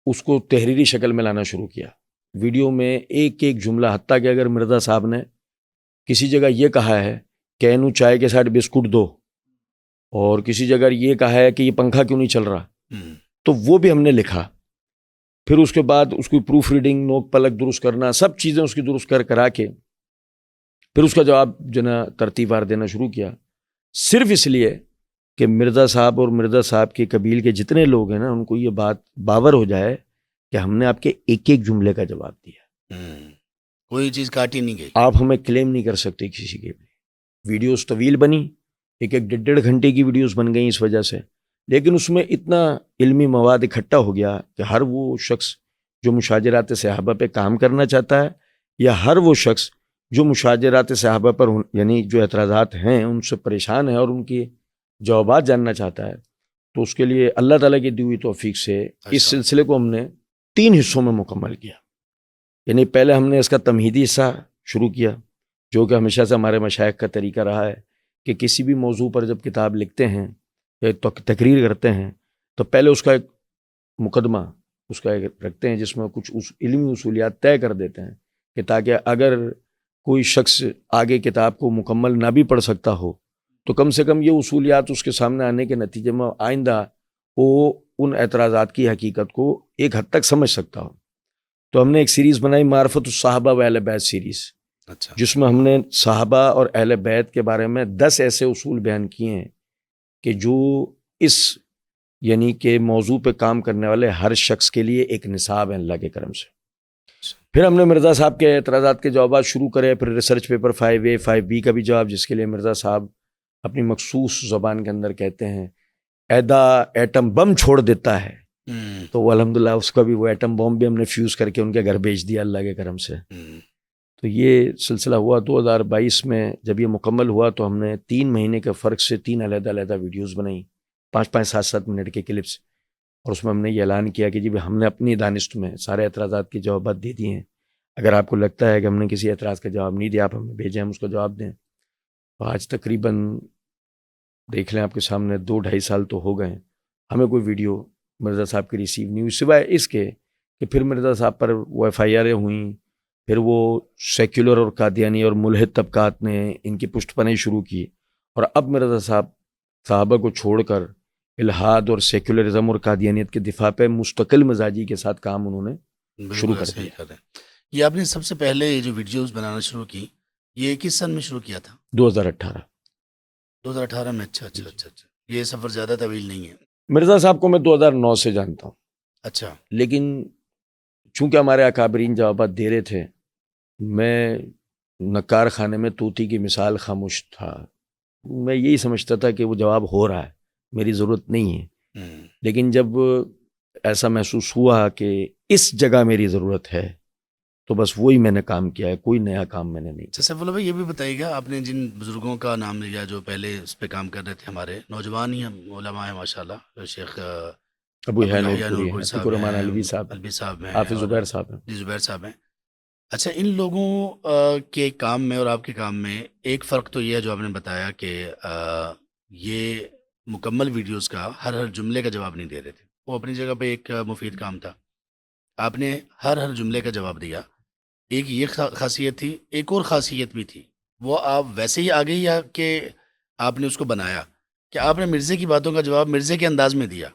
اس کو تحریری شکل میں لانا شروع کیا. ویڈیو میں ایک ایک جملہ, حتیٰ کہ اگر مرزا صاحب نے کسی جگہ یہ کہا ہے کہ اینو چائے کے ساتھ بسکٹ دو, اور کسی جگہ یہ کہا ہے کہ یہ پنکھا کیوں نہیں چل رہا, تو وہ بھی ہم نے لکھا. پھر اس کے بعد اس کی پروف ریڈنگ, نوک پلک درست کرنا, سب چیزیں اس کی درست کرا کے پھر اس کا جواب جو نا ترتیب وار دینا شروع کیا. صرف اس لیے کہ مرزا صاحب اور مرزا صاحب کے قبیل کے جتنے لوگ ہیں نا, ان کو یہ بات باور ہو جائے کہ ہم نے آپ کے ایک ایک جملے کا جواب دیا, کوئی چیز کاٹی نہیں گئی. آپ ہمیں کلیم نہیں کر سکتے کسی کے لیے. ویڈیوز طویل بنی, ایک 1.5 گھنٹے کی ویڈیوز بن گئیں اس وجہ سے, لیکن اس میں اتنا علمی مواد اکٹھا ہو گیا کہ ہر وہ شخص جو مشاجرات صحابہ پہ کام کرنا چاہتا ہے, یا ہر وہ شخص جو مشاجرات صحابہ پر یعنی جو اعتراضات ہیں ان سے پریشان ہے اور ان کی جوابات جاننا چاہتا ہے, تو اس کے لیے اللہ تعالیٰ کی دی ہوئی توفیق سے اس سلسلے کو ہم نے 3 حصوں میں مکمل کیا. یعنی پہلے ہم نے اس کا تمہیدی حصہ شروع کیا, جو کہ ہمیشہ سے ہمارے مشائخ کا طریقہ رہا ہے کہ کسی بھی موضوع پر جب کتاب لکھتے ہیں یا تقریر کرتے ہیں تو پہلے اس کا ایک مقدمہ اس کا ایک رکھتے ہیں جس میں کچھ علمی اصولیات طے کر دیتے ہیں کہ تاکہ اگر کوئی شخص آگے کتاب کو مکمل نہ بھی پڑھ سکتا ہو تو کم سے کم یہ اصولیات اس کے سامنے آنے کے نتیجے میں آئندہ وہ ان اعتراضات کی حقیقت کو ایک حد تک سمجھ سکتا ہو. تو ہم نے ایک سیریز بنائی معرفت الصحابہ و اہل بیت سیریز, جس میں ہم نے صحابہ اور اہل بیت کے بارے میں 10 ایسے اصول بیان کیے ہیں کہ جو اس یعنی کہ موضوع پہ کام کرنے والے ہر شخص کے لیے ایک نصاب ہے اللہ کے کرم سے. پھر ہم نے مرزا صاحب کے اعتراضات کے جوابات شروع کرے. پھر ریسرچ پیپر 5A 5B کا بھی جواب, جس کے لیے مرزا صاحب اپنی مخصوص زبان کے اندر کہتے ہیں ایدا ایٹم بم چھوڑ دیتا ہے, تو وہ الحمدللہ اس کا بھی وہ ایٹم بم بھی ہم نے فیوز کر کے ان کے گھر بھیج دیا اللہ کے کرم سے. تو یہ سلسلہ ہوا 2022 میں. جب یہ مکمل ہوا تو ہم نے 3 مہینے کے فرق سے 3 علیحدہ علیحدہ ویڈیوز بنائیں, 5-5 7-7 منٹ کے کلپس, اور اس میں ہم نے یہ اعلان کیا کہ جی ہم نے اپنی دانست میں سارے اعتراضات کے جوابات دے دیے ہیں. اگر آپ کو لگتا ہے کہ ہم نے کسی اعتراض کا جواب نہیں دیا, آپ ہمیں بھیجیں, ہم اس کا جواب دیں. تو آج تقریباً دیکھ لیں آپ کے سامنے 2-2.5 سال تو ہو گئے ہیں, ہمیں کوئی ویڈیو مرزا صاحب کی ریسیو نہیں ہوئی, سوائے اس کے کہ پھر مرزا صاحب پر وہ FIR ہوئیں, پھر وہ سیکولر اور قادیانی اور ملحد طبقات نے ان کی پشت پناہی شروع کی, اور اب مرزا صاحب صحابہ کو چھوڑ کر الحاد اور سیکولرزم اور قادیانیت کے دفاع پہ مستقل مزاجی کے ساتھ کام انہوں نے شروع کر دیا. یہ آپ نے سب سے پہلے یہ جو ویڈیوز بنانا شروع کی یہ کس سن میں شروع کیا تھا؟ 2018 میں. اچھا. یہ سفر زیادہ طویل نہیں ہے. مرزا صاحب کو میں 2009 سے جانتا ہوں. اچھا. لیکن چونکہ ہمارے اکابرین جوابات دے رہے تھے, میں نکار خانے میں طوطی کی مثال خاموش تھا. میں یہی سمجھتا تھا کہ وہ جواب ہو رہا ہے, میری ضرورت نہیں ہے. لیکن جب ایسا محسوس ہوا کہ اس جگہ میری ضرورت ہے تو بس وہی میں نے کام کیا ہے, کوئی نیا کام میں نے نہیں. سیف اللہ بھائی یہ بھی بتائیے گا, آپ نے جن بزرگوں کا نام لیا جو پہلے اس پہ کام کر رہے تھے, ہمارے نوجوان ہی علماء ہیں ماشاءاللہ, شیخ ابو نورپوری صاحب, الوی صاحب ہیں, حافظ زبیر صاحب ہیں. جی زبیر صاحب ہیں. اچھا, ان لوگوں کے کام میں اور آپ کے کام میں ایک فرق تو یہ ہے جو آپ نے بتایا کہ یہ مکمل ویڈیوز کا ہر جملے کا جواب نہیں دے رہے تھے. وہ اپنی جگہ پہ ایک مفید کام تھا, آپ نے ہر جملے کا جواب دیا. ایک یہ خاصیت تھی, ایک اور خاصیت بھی تھی, وہ آپ ویسے ہی آ گئی یا کہ آپ نے اس کو بنایا کہ آپ نے مرزے کی باتوں کا جواب مرزے کے انداز میں دیا,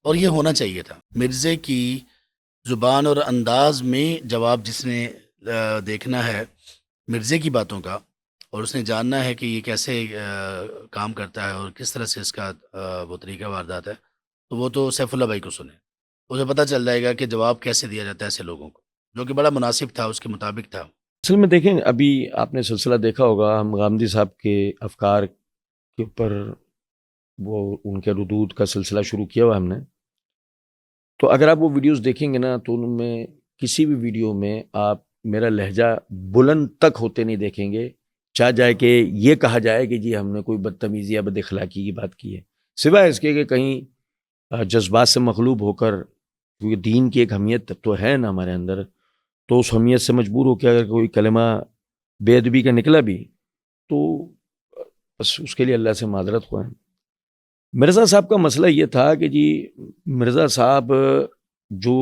اور یہ ہونا چاہیے تھا. مرزے کی زبان اور انداز میں جواب جس نے دیکھنا ہے مرزے کی باتوں کا, اور اس نے جاننا ہے کہ یہ کیسے کام کرتا ہے اور کس طرح سے اس کا وہ طریقہ واردات ہے, تو وہ تو سیف اللہ بھائی کو سنے. اسے پتہ چل جائے گا کہ جواب کیسے دیا جاتا ہے ایسے لوگوں کو، جو کہ بڑا مناسب تھا، اس کے مطابق تھا۔ اصل میں دیکھیں، ابھی آپ نے سلسلہ دیکھا ہوگا، ہم غامدی صاحب کے افکار کے اوپر وہ ان کے ردود کا سلسلہ شروع کیا ہوا ہم نے، تو اگر آپ وہ ویڈیوز دیکھیں گے نا تو ان میں کسی بھی ویڈیو میں آپ میرا لہجہ بلند تک ہوتے نہیں دیکھیں گے، چاہ جائے کہ یہ کہا جائے کہ جی ہم نے کوئی بدتمیزی یا بد اخلاقی کی بات کی ہے، سوائے اس کے کہ کہیں جذبات سے مغلوب ہو کر، کیونکہ دین کی ایک اہمیت تو ہے نا ہمارے اندر، تو اس اہمیت سے مجبور ہو کے اگر کوئی کلمہ بے ادبی کا نکلا بھی تو بس اس کے لیے اللہ سے معذرت خواہ ہیں۔ مرزا صاحب کا مسئلہ یہ تھا کہ جی مرزا صاحب جو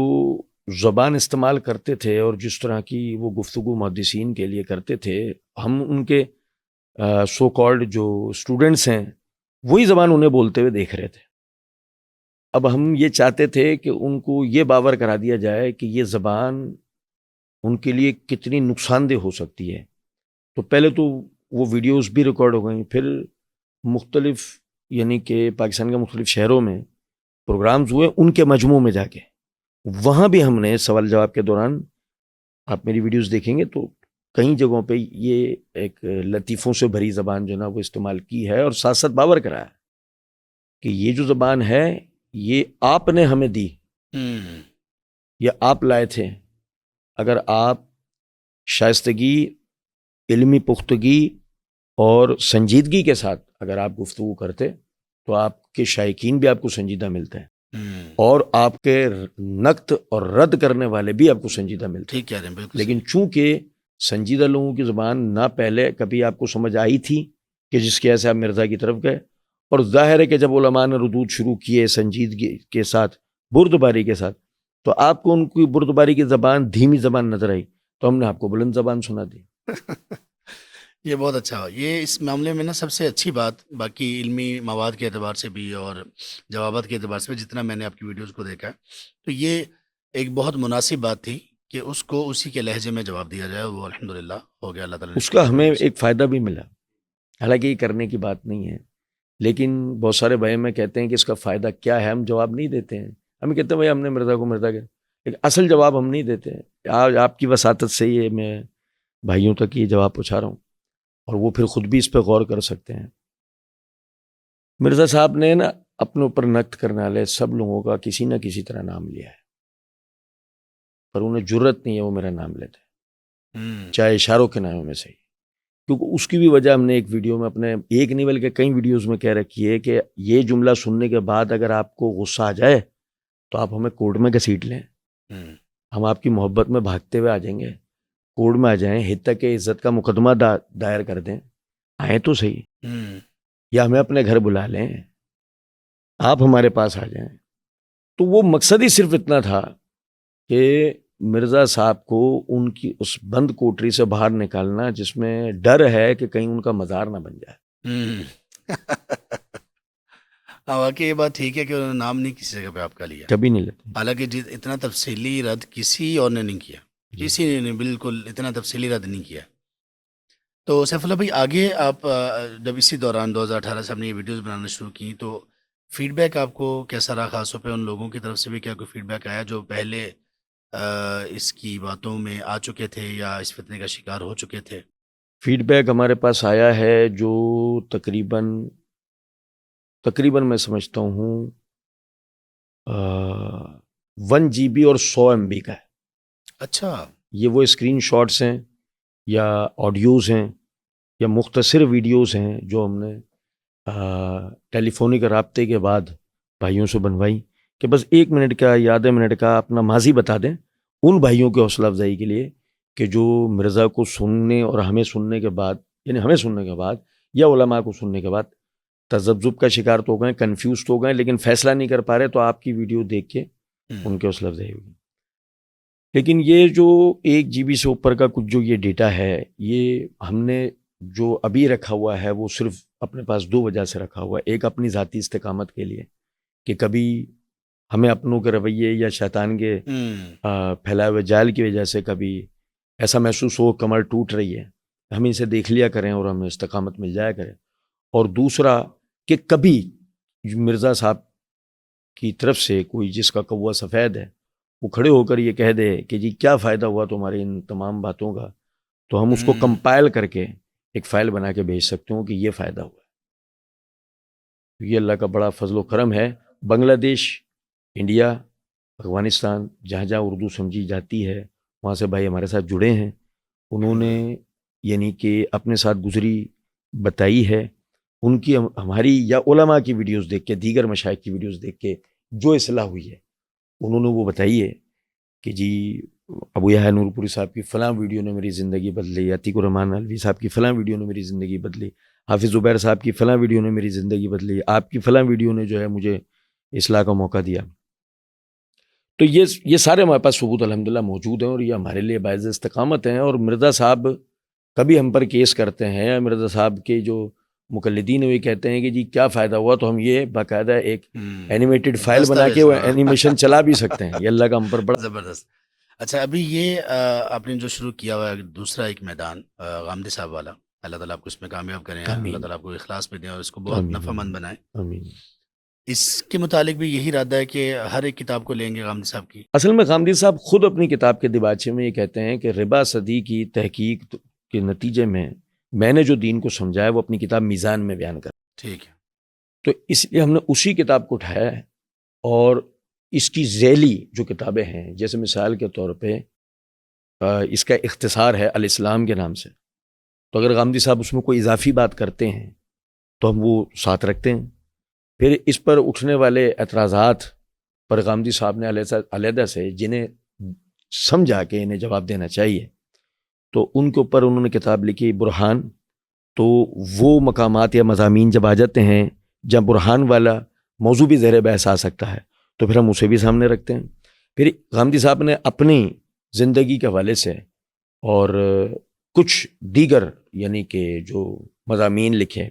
زبان استعمال کرتے تھے اور جس طرح کی وہ گفتگو محدثین کے لیے کرتے تھے، ہم ان کے سو کالڈ جو اسٹوڈنٹس ہیں وہی زبان انہیں بولتے ہوئے دیکھ رہے تھے۔ اب ہم یہ چاہتے تھے کہ ان کو یہ باور کرا دیا جائے کہ یہ زبان ان کے لیے کتنی نقصان دہ ہو سکتی ہے، تو پہلے تو وہ ویڈیوز بھی ریکارڈ ہو گئیں، پھر مختلف یعنی کہ پاکستان کے مختلف شہروں میں پروگرامز ہوئے، ان کے مجموعوں میں جا کے وہاں بھی ہم نے سوال جواب کے دوران، آپ میری ویڈیوز دیکھیں گے تو کئی جگہوں پہ یہ ایک لطیفوں سے بھری زبان جو نا وہ استعمال کی ہے، اور ساتھ ساتھ باور کرایا کہ یہ جو زبان ہے یہ آپ نے ہمیں دی، یہ آپ لائے تھے، اگر آپ شائستگی، علمی پختگی اور سنجیدگی کے ساتھ اگر آپ گفتگو کرتے تو آپ کے شائقین بھی آپ کو سنجیدہ ملتے ہیں، اور آپ کے نقد اور رد کرنے والے بھی آپ کو سنجیدہ ملتے ہیں۔ ٹھیک کہہ رہے ہیں، بالکل۔ لیکن چونکہ سنجیدہ لوگوں کی زبان نہ پہلے کبھی آپ کو سمجھ آئی تھی کہ جس کی وجہ سے آپ مرزا کی طرف گئے، اور ظاہر ہے کہ جب علماء نے ردود شروع کیے سنجیدگی کے ساتھ، بردباری کے ساتھ، تو آپ کو ان کی بردباری کی زبان دھیمی زبان نظر آئی، تو ہم نے آپ کو بلند زبان سنا دی۔ یہ بہت اچھا ہوا، یہ اس معاملے میں نا سب سے اچھی بات، باقی علمی مواد کے اعتبار سے بھی اور جوابات کے اعتبار سے بھی جتنا میں نے آپ کی ویڈیوز کو دیکھا ہے، تو یہ ایک بہت مناسب بات تھی کہ اس کو اسی کے لہجے میں جواب دیا جائے، وہ الحمدللہ ہو گیا، اللہ تعالیٰ نے اس شکر کا ہمیں کرو سے۔ ایک فائدہ بھی ملا، حالانکہ یہ کرنے کی بات نہیں ہے، لیکن بہت سارے بھائی میں کہتے ہیں کہ اس کا فائدہ کیا ہے، ہم جواب نہیں دیتے ہیں، ہم کہتے ہیں بھائی ہم نے مرزا کو مرزا کے، لیکن اصل جواب ہم نہیں دیتے ہیں۔ آج آپ کی وساطت سے یہ میں بھائیوں تک یہ جواب پہنچا رہا ہوں، اور وہ پھر خود بھی اس پہ غور کر سکتے ہیں۔ مرزا صاحب نے نا اپنے اوپر نقد کرنے والے سب لوگوں کا کسی نہ کسی طرح نام لیا ہے، پر انہیں جرت نہیں ہے وہ میرا نام لیتے، چاہے اشاروں کے ناموں میں سے ہی، کیونکہ اس کی بھی وجہ ہم نے ایک ویڈیو میں اپنے ایک نہیں بلکہ کئی ویڈیوز میں کہہ رکھی ہے کہ یہ جملہ سننے کے بعد اگر آپ کو غصہ آ جائے تو آپ ہمیں کورٹ میں گھسیٹ لیں، ہم آپ کی محبت میں بھاگتے ہوئے آ جائیں گے، کورٹ میں آ جائیں، حتیٰ کہ عزت کا مقدمہ دائر کر دیں، آئیں تو صحیح، یا ہمیں اپنے گھر بلا لیں، آپ ہمارے پاس آ جائیں۔ تو وہ مقصد ہی صرف اتنا تھا کہ مرزا صاحب کو ان کی اس بند کوٹری سے باہر نکالنا جس میں ڈر ہے کہ کہیں ان کا مزار نہ بن جائے۔ ہاں، واقعی یہ بات ٹھیک ہے کہ انہوں نے نام نہیں کسی جگہ پہ آپ کا لیا، کبھی نہیں لیتے۔ حالانکہ اتنا تفصیلی رد کسی اور نے نہیں کیا، کسی نے بالکل اتنا تفصیلی رد نہیں کیا۔ تو سیف اللہ بھائی، آگے آپ جب اسی دوران 2018 سے ہم نے یہ ویڈیوز بنانا شروع کی تو فیڈ بیک آپ کو کیسا رہا؟ خاص طور پہ ان لوگوں کی طرف سے بھی کیا کوئی فیڈ بیک آیا جو پہلے اس کی باتوں میں آ چکے تھے یا اس فتنے کا شکار ہو چکے تھے؟ فیڈ بیک ہمارے پاس آیا ہے جو تقریباً میں سمجھتا ہوں 1 GB اور 100 MB کا ہے۔ اچھا، یہ وہ اسکرین شاٹس ہیں یا آڈیوز ہیں یا مختصر ویڈیوز ہیں جو ہم نے ٹیلی فونک رابطے کے بعد بھائیوں سے بنوائی کہ بس 1 منٹ کا یا آدھے منٹ کا اپنا ماضی بتا دیں ان بھائیوں کے حوصلہ افزائی کے لیے کہ جو مرزا کو سننے اور ہمیں سننے کے بعد، یعنی ہمیں سننے کے بعد یا علماء کو سننے کے بعد تذبذب کا شکار تو ہو گئے، کنفیوز تو ہو گئے، لیکن فیصلہ نہیں کر پا رہے، تو آپ کی ویڈیو دیکھ کے ان کے حوصلہ افزائی ہوگی۔ لیکن یہ جو 1 GB سے اوپر کا کچھ جو یہ ڈیٹا ہے، یہ ہم نے جو ابھی رکھا ہوا ہے وہ صرف اپنے پاس 2 وجہ سے رکھا ہوا ہے۔ ایک اپنی ذاتی استقامت کے لیے کہ کبھی ہمیں اپنوں کے رویے یا شیطان کے پھیلائے ہوئے جال کی وجہ سے کبھی ایسا محسوس ہو کمر ٹوٹ رہی ہے، ہم اسے دیکھ لیا کریں اور ہمیں استقامت مل جایا کرے۔ اور دوسرا کہ کبھی مرزا صاحب کی طرف سے کوئی جس کا کوا سفید ہے وہ کھڑے ہو کر یہ کہہ دے کہ جی کیا فائدہ ہوا تمہارے ان تمام باتوں کا، تو ہم اس کو کمپائل کر کے ایک فائل بنا کے بھیج سکتے ہوں کہ یہ فائدہ ہوا ہے۔ یہ اللہ کا بڑا فضل و کرم ہے۔ بنگلہ دیش، انڈیا، افغانستان، جہاں جہاں اردو سمجھی جاتی ہے وہاں سے بھائی ہمارے ساتھ جڑے ہیں، انہوں نے یعنی کہ اپنے ساتھ گزری بتائی ہے، ان کی ہماری یا علماء کی ویڈیوز دیکھ کے، دیگر مشائخ کی ویڈیوز دیکھ کے جو اصلاح ہوئی ہے انہوں نے وہ بتائی ہے کہ جی ابو یحییٰ نور پوری صاحب کی فلاں ویڈیو نے میری زندگی بدلی، عتیق الرحمن الوی صاحب کی فلاں ویڈیو نے میری زندگی بدلی، حافظ زبیر صاحب کی فلاں ویڈیو نے میری زندگی بدلی، آپ کی فلاں ویڈیو نے جو ہے مجھے اصلاح کا موقع دیا۔ تو یہ سارے ہمارے پاس ثبوت الحمدللہ موجود ہیں اور یہ ہمارے لیے باعث استقامت ہیں۔ اور مرزا صاحب کبھی ہم پر کیس کرتے ہیں، مرزا صاحب کے جو مقلدین ہیں وہ کہتے ہیں کہ جی کیا فائدہ ہوا، تو ہم یہ باقاعدہ ایک اینیمیٹڈ فائل بنا کے وہ اینیمیشن چلا بھی سکتے ہیں۔ یہ اللہ کا ہم پر بڑا زبردست۔ اچھا، ابھی یہ آپ نے جو شروع کیا ہوا ہے دوسرا ایک میدان غامدی صاحب والا، اللہ تعالیٰ آپ کو اس میں کامیاب کریں، اللہ تعالیٰ آپ کو اخلاص میں دیں اور اس کو بہت نفع مند بنائیں۔ آمین۔ اس کے متعلق بھی یہی ارادہ ہے کہ ہر ایک کتاب کو لیں گے غامدی صاحب کی؟ اصل میں غامدی صاحب خود اپنی کتاب کے دیباچے میں یہ کہتے ہیں کہ ربا صدی کی تحقیق کے نتیجے میں نے جو دین کو سمجھا ہے وہ اپنی کتاب میزان میں بیان کر۔ ٹھیک ہے۔ تو اس لیے ہم نے اسی کتاب کو اٹھایا ہے اور اس کی ذیلی جو کتابیں ہیں، جیسے مثال کے طور پہ اس کا اختصار ہے الاسلام کے نام سے، تو اگر غامدی صاحب اس میں کوئی اضافی بات کرتے ہیں تو ہم وہ ساتھ رکھتے ہیں۔ پھر اس پر اٹھنے والے اعتراضات پر غامدی صاحب نے علیحدہ سے جنہیں سمجھا کہ انہیں جواب دینا چاہیے تو ان کے اوپر انہوں نے کتاب لکھی برہان۔ تو وہ مقامات یا مضامین جب آ جاتے ہیں جب برہان والا موضوع بھی زیر بحث آ سکتا ہے تو پھر ہم اسے بھی سامنے رکھتے ہیں۔ پھر غامدی صاحب نے اپنی زندگی کے حوالے سے اور کچھ دیگر یعنی کہ جو مضامین لکھے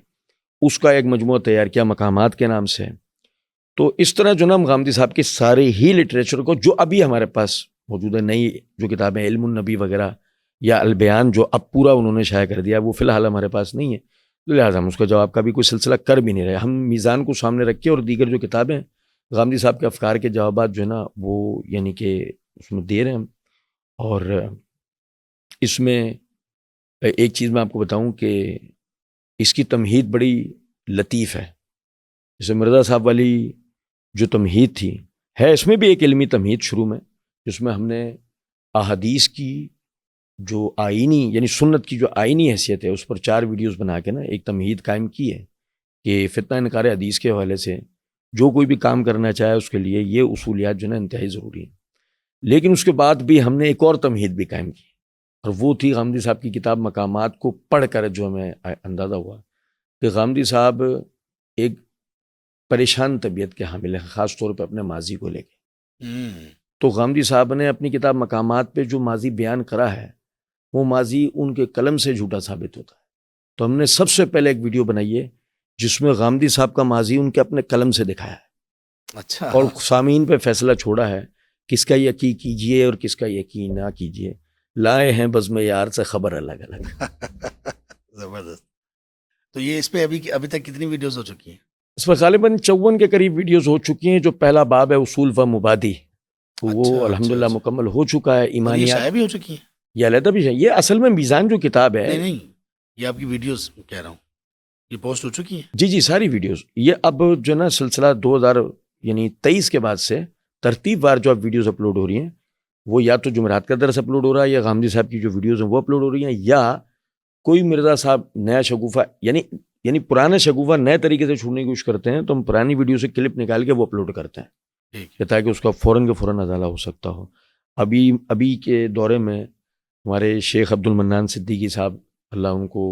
اس کا ایک مجموعہ تیار کیا مقامات کے نام سے۔ تو اس طرح جو نام غامدی صاحب کے سارے ہی لٹریچر کو جو ابھی ہمارے پاس موجود ہے، نئی جو کتابیں علم النبی وغیرہ یا البیان جو اب پورا انہوں نے شائع کر دیا وہ فی الحال ہمارے پاس نہیں ہے، لہٰذا ہم اس کا جواب کا بھی کوئی سلسلہ کر بھی نہیں رہے۔ ہم میزان کو سامنے رکھ کے اور دیگر جو کتابیں غامدی صاحب کے افکار کے جوابات جو ہے نا وہ یعنی کہ اس میں دے رہے ہیں ہم۔ اور اس میں ایک چیز میں آپ کو بتاؤں کہ اس کی تمہید بڑی لطیف ہے۔ جیسے مرزا صاحب والی جو تمہید تھی ہے، اس میں بھی ایک علمی تمہید شروع میں، جس میں ہم نے احادیث کی جو آئینی یعنی سنت کی جو آئینی حیثیت ہے اس پر 4 ویڈیوز بنا کے نا ایک تمہید قائم کی ہے کہ فتنہ انکار حدیث کے حوالے سے جو کوئی بھی کام کرنا چاہے اس کے لیے یہ اصولیات جو ہے نا انتہائی ضروری ہیں۔ لیکن اس کے بعد بھی ہم نے ایک اور تمہید بھی قائم کی اور وہ تھی غامدی صاحب کی کتاب مقامات کو پڑھ کر جو ہمیں اندازہ ہوا کہ غامدی صاحب ایک پریشان طبیعت کے حامل ہیں، خاص طور پہ اپنے ماضی کو لے کے۔ تو غامدی صاحب نے اپنی کتاب مقامات پہ جو ماضی بیان کرا ہے وہ ماضی ان کے قلم سے جھوٹا ثابت ہوتا ہے۔ تو ہم نے سب سے پہلے ایک ویڈیو بنائی ہے جس میں غامدی صاحب کا ماضی ان کے اپنے قلم سے دکھایا ہے، اچھا، اور سامعین پہ فیصلہ چھوڑا ہے کس کا یقین کیجئے اور کس کا یقین نہ کیجئے، لائے ہیں بزم یار سے خبر الگ الگ۔ زبردست۔ تو یہ اس پہ ابھی تک کتنی ویڈیوز ہو چکی ہیں؟ اس پر غالباً 54 کے قریب ویڈیوز ہو چکی ہیں۔ جو پہلا باب ہے اصول و مبادی وہ الحمدللہ مکمل ہو چکا ہے۔ یہ ایمانیات شائع بھی ہو چکی ہیں؟ یہ علیحدہ بھی ہے۔ یہ اصل میں میزان جو کتاب ہے، نہیں یہ آپ کی ویڈیوز کہہ رہا ہوں، یہ پوسٹ ہو چکی ہیں؟ جی ساری ویڈیوز یہ اب جو ہے نا سلسلہ 2023 کے بعد سے ترتیب وار جو اب ویڈیوز اپلوڈ ہو رہی ہیں وہ یا تو جمعرات کا درس اپلوڈ ہو رہا ہے یا غامدی صاحب کی جو ویڈیوز ہیں وہ اپلوڈ ہو رہی ہیں، یا کوئی مرزا صاحب نیا شگوفہ یعنی پرانا شگوفہ نئے طریقے سے چھوڑنے کی کوشش کرتے ہیں تو ہم پرانی ویڈیو سے کلپ نکال کے وہ اپلوڈ کرتے ہیں کہ تاکہ اس کا فوراً کے فوراً ازالہ ہو سکتا ہو۔ ابھی کے دورے میں ہمارے شیخ عبد المنان صدیقی صاحب اللہ ان کو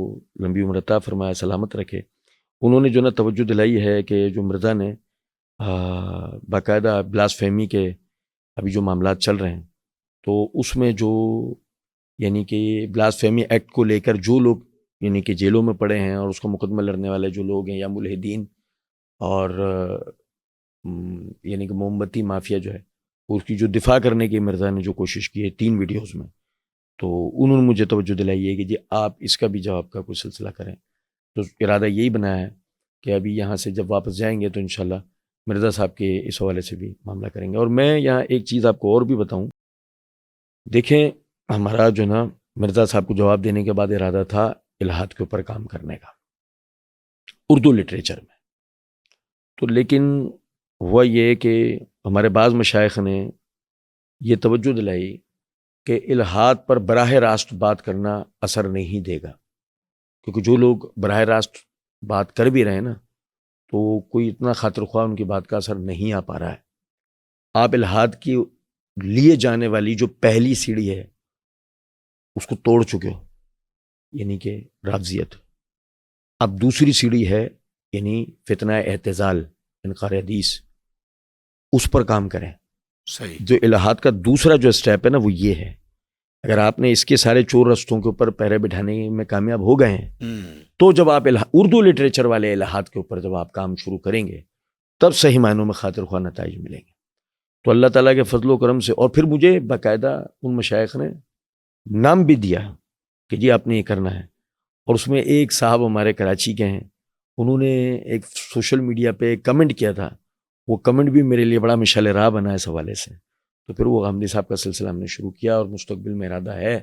لمبی عمر عطا فرمائے، سلامت رکھے، انہوں نے جو نا توجہ دلائی ہے کہ جو مرزا نے باقاعدہ بلاسفیمی کے ابھی جو معاملات چل رہے ہیں تو اس میں جو یعنی کہ بلاسفیمی ایکٹ کو لے کر جو لوگ یعنی کہ جیلوں میں پڑے ہیں اور اس کا مقدمہ لڑنے والے جو لوگ ہیں یا ملحدین اور یعنی کہ موم بتی مافیا جو ہے اس کی جو دفاع کرنے کی مرزا نے جو کوشش کی ہے 3 ویڈیوز میں، تو انہوں نے مجھے توجہ دلائی ہے کہ جی آپ اس کا بھی جواب کا کوئی سلسلہ کریں۔ تو ارادہ یہی بنایا ہے کہ ابھی یہاں سے جب واپس جائیں گے تو انشاءاللہ مرزا صاحب کے اس حوالے سے بھی معاملہ کریں گے. اور میں یہاں ایک چیز آپ کو اور بھی بتاؤں. دیکھیں ہمارا جو نا مرزا صاحب کو جواب دینے کے بعد ارادہ تھا الہاد کے اوپر کام کرنے کا اردو لٹریچر میں. تو لیکن ہوا یہ کہ ہمارے بعض مشائخ نے یہ توجہ دلائی کہ الہاد پر براہ راست بات کرنا اثر نہیں دے گا، کیونکہ جو لوگ براہ راست بات کر بھی رہے ہیں نا تو کوئی اتنا خاطر خواہ ان کی بات کا اثر نہیں آ پا رہا ہے. آپ الہاد کی لیے جانے والی جو پہلی سیڑھی ہے اس کو توڑ چکے ہو، یعنی کہ رافضیت. اب دوسری سیڑھی ہے یعنی فتنہ اعتزال انکار حدیث، اس پر کام کریں. صحیح. جو الہاد کا دوسرا جو سٹیپ ہے نا وہ یہ ہے، اگر آپ نے اس کے سارے چور رستوں کے اوپر پیرے بٹھانے میں کامیاب ہو گئے ہیں تو جب آپ اردو لٹریچر والے الہاد کے اوپر جب آپ کام شروع کریں گے تب صحیح معنوں میں خاطر خواہ نتائج ملیں گے. تو اللہ تعالیٰ کے فضل و کرم سے، اور پھر مجھے باقاعدہ ان مشائخ نے نام بھی دیا کہ جی آپ نے یہ کرنا ہے. اور اس میں ایک صاحب ہمارے کراچی کے ہیں، انہوں نے ایک سوشل میڈیا پہ کمنٹ کیا تھا، وہ کمنٹ بھی میرے لیے بڑا مشعل راہ بنا اس حوالے سے. تو پھر وہ غامدی صاحب کا سلسلہ ہم نے شروع کیا، اور مستقبل میں ارادہ ہے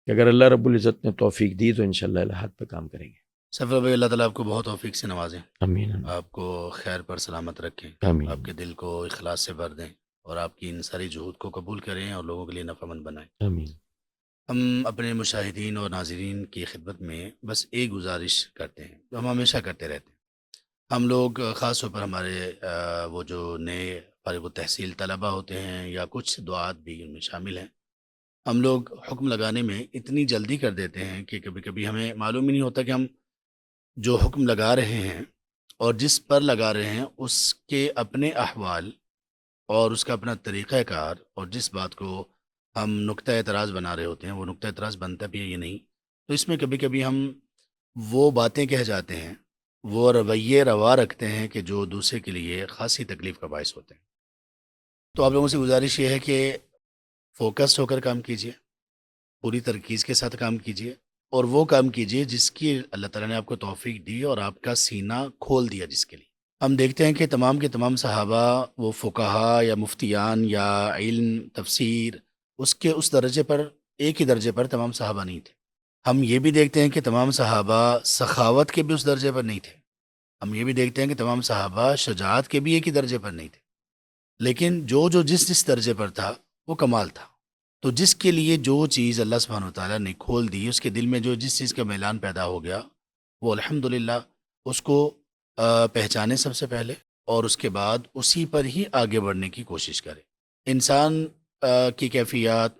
کہ اگر اللہ رب العزت نے توفیق دی تو انشاءاللہ الہاد پہ کام کریں گے. سفر بھائی، اللہ تعالیٰ آپ کو بہت توفیق سے نوازیں، آمین آپ کو خیر پر سلامت رکھیں، آمین. آپ کے دل کو اخلاص سے بھر دیں، اور آپ کی ان ساری جہود کو قبول کریں اور لوگوں کے لیے نفع مند بنائیں. آمین. ہم اپنے مشاہدین اور ناظرین کی خدمت میں بس ایک گزارش کرتے ہیں جو ہم ہمیشہ کرتے رہتے ہیں. ہم لوگ خاص طور پر ہمارے وہ جو نئے فارغ التحصیل طلبہ ہوتے ہیں یا کچھ دعات بھی ان میں شامل ہیں، ہم لوگ حکم لگانے میں اتنی جلدی کر دیتے ہیں کہ کبھی کبھی ہمیں معلوم ہی نہیں ہوتا کہ ہم جو حکم لگا رہے ہیں اور جس پر لگا رہے ہیں اس کے اپنے احوال اور اس کا اپنا طریقہ کار، اور جس بات کو ہم نقطہ اعتراض بنا رہے ہوتے ہیں وہ نقطہ اعتراض بنتا بھی ہے یہ نہیں. تو اس میں کبھی کبھی ہم وہ باتیں کہہ جاتے ہیں، وہ رویے روا رکھتے ہیں کہ جو دوسرے کے لیے خاصی تکلیف کا باعث ہوتے ہیں. تو آپ لوگوں سے گزارش یہ ہے کہ فوکسڈ ہو کر کام کیجیے، پوری ترکیز کے ساتھ کام کیجیے، اور وہ کام کیجیے جس کی اللہ تعالیٰ نے آپ کو توفیق دی اور آپ کا سینہ کھول دیا جس کے لیے. ہم دیکھتے ہیں کہ تمام کے تمام صحابہ وہ فقہا یا مفتیان یا علم تفسیر اس درجے پر، ایک ہی درجے پر تمام صحابہ نہیں تھے. ہم یہ بھی دیکھتے ہیں کہ تمام صحابہ سخاوت کے بھی اس درجے پر نہیں تھے. ہم یہ بھی دیکھتے ہیں کہ تمام صحابہ شجاعت کے بھی ایک ہی درجے پر نہیں تھے. لیکن جو جس درجے پر تھا وہ کمال تھا. تو جس کے لیے جو چیز اللہ سبحانہ وتعالیٰ نے کھول دی، اس کے دل میں جو جس چیز کا میلان پیدا ہو گیا، وہ الحمدللہ اس کو پہچانے سب سے پہلے، اور اس کے بعد اسی پر ہی آگے بڑھنے کی کوشش کرے. انسان کی کیفیات،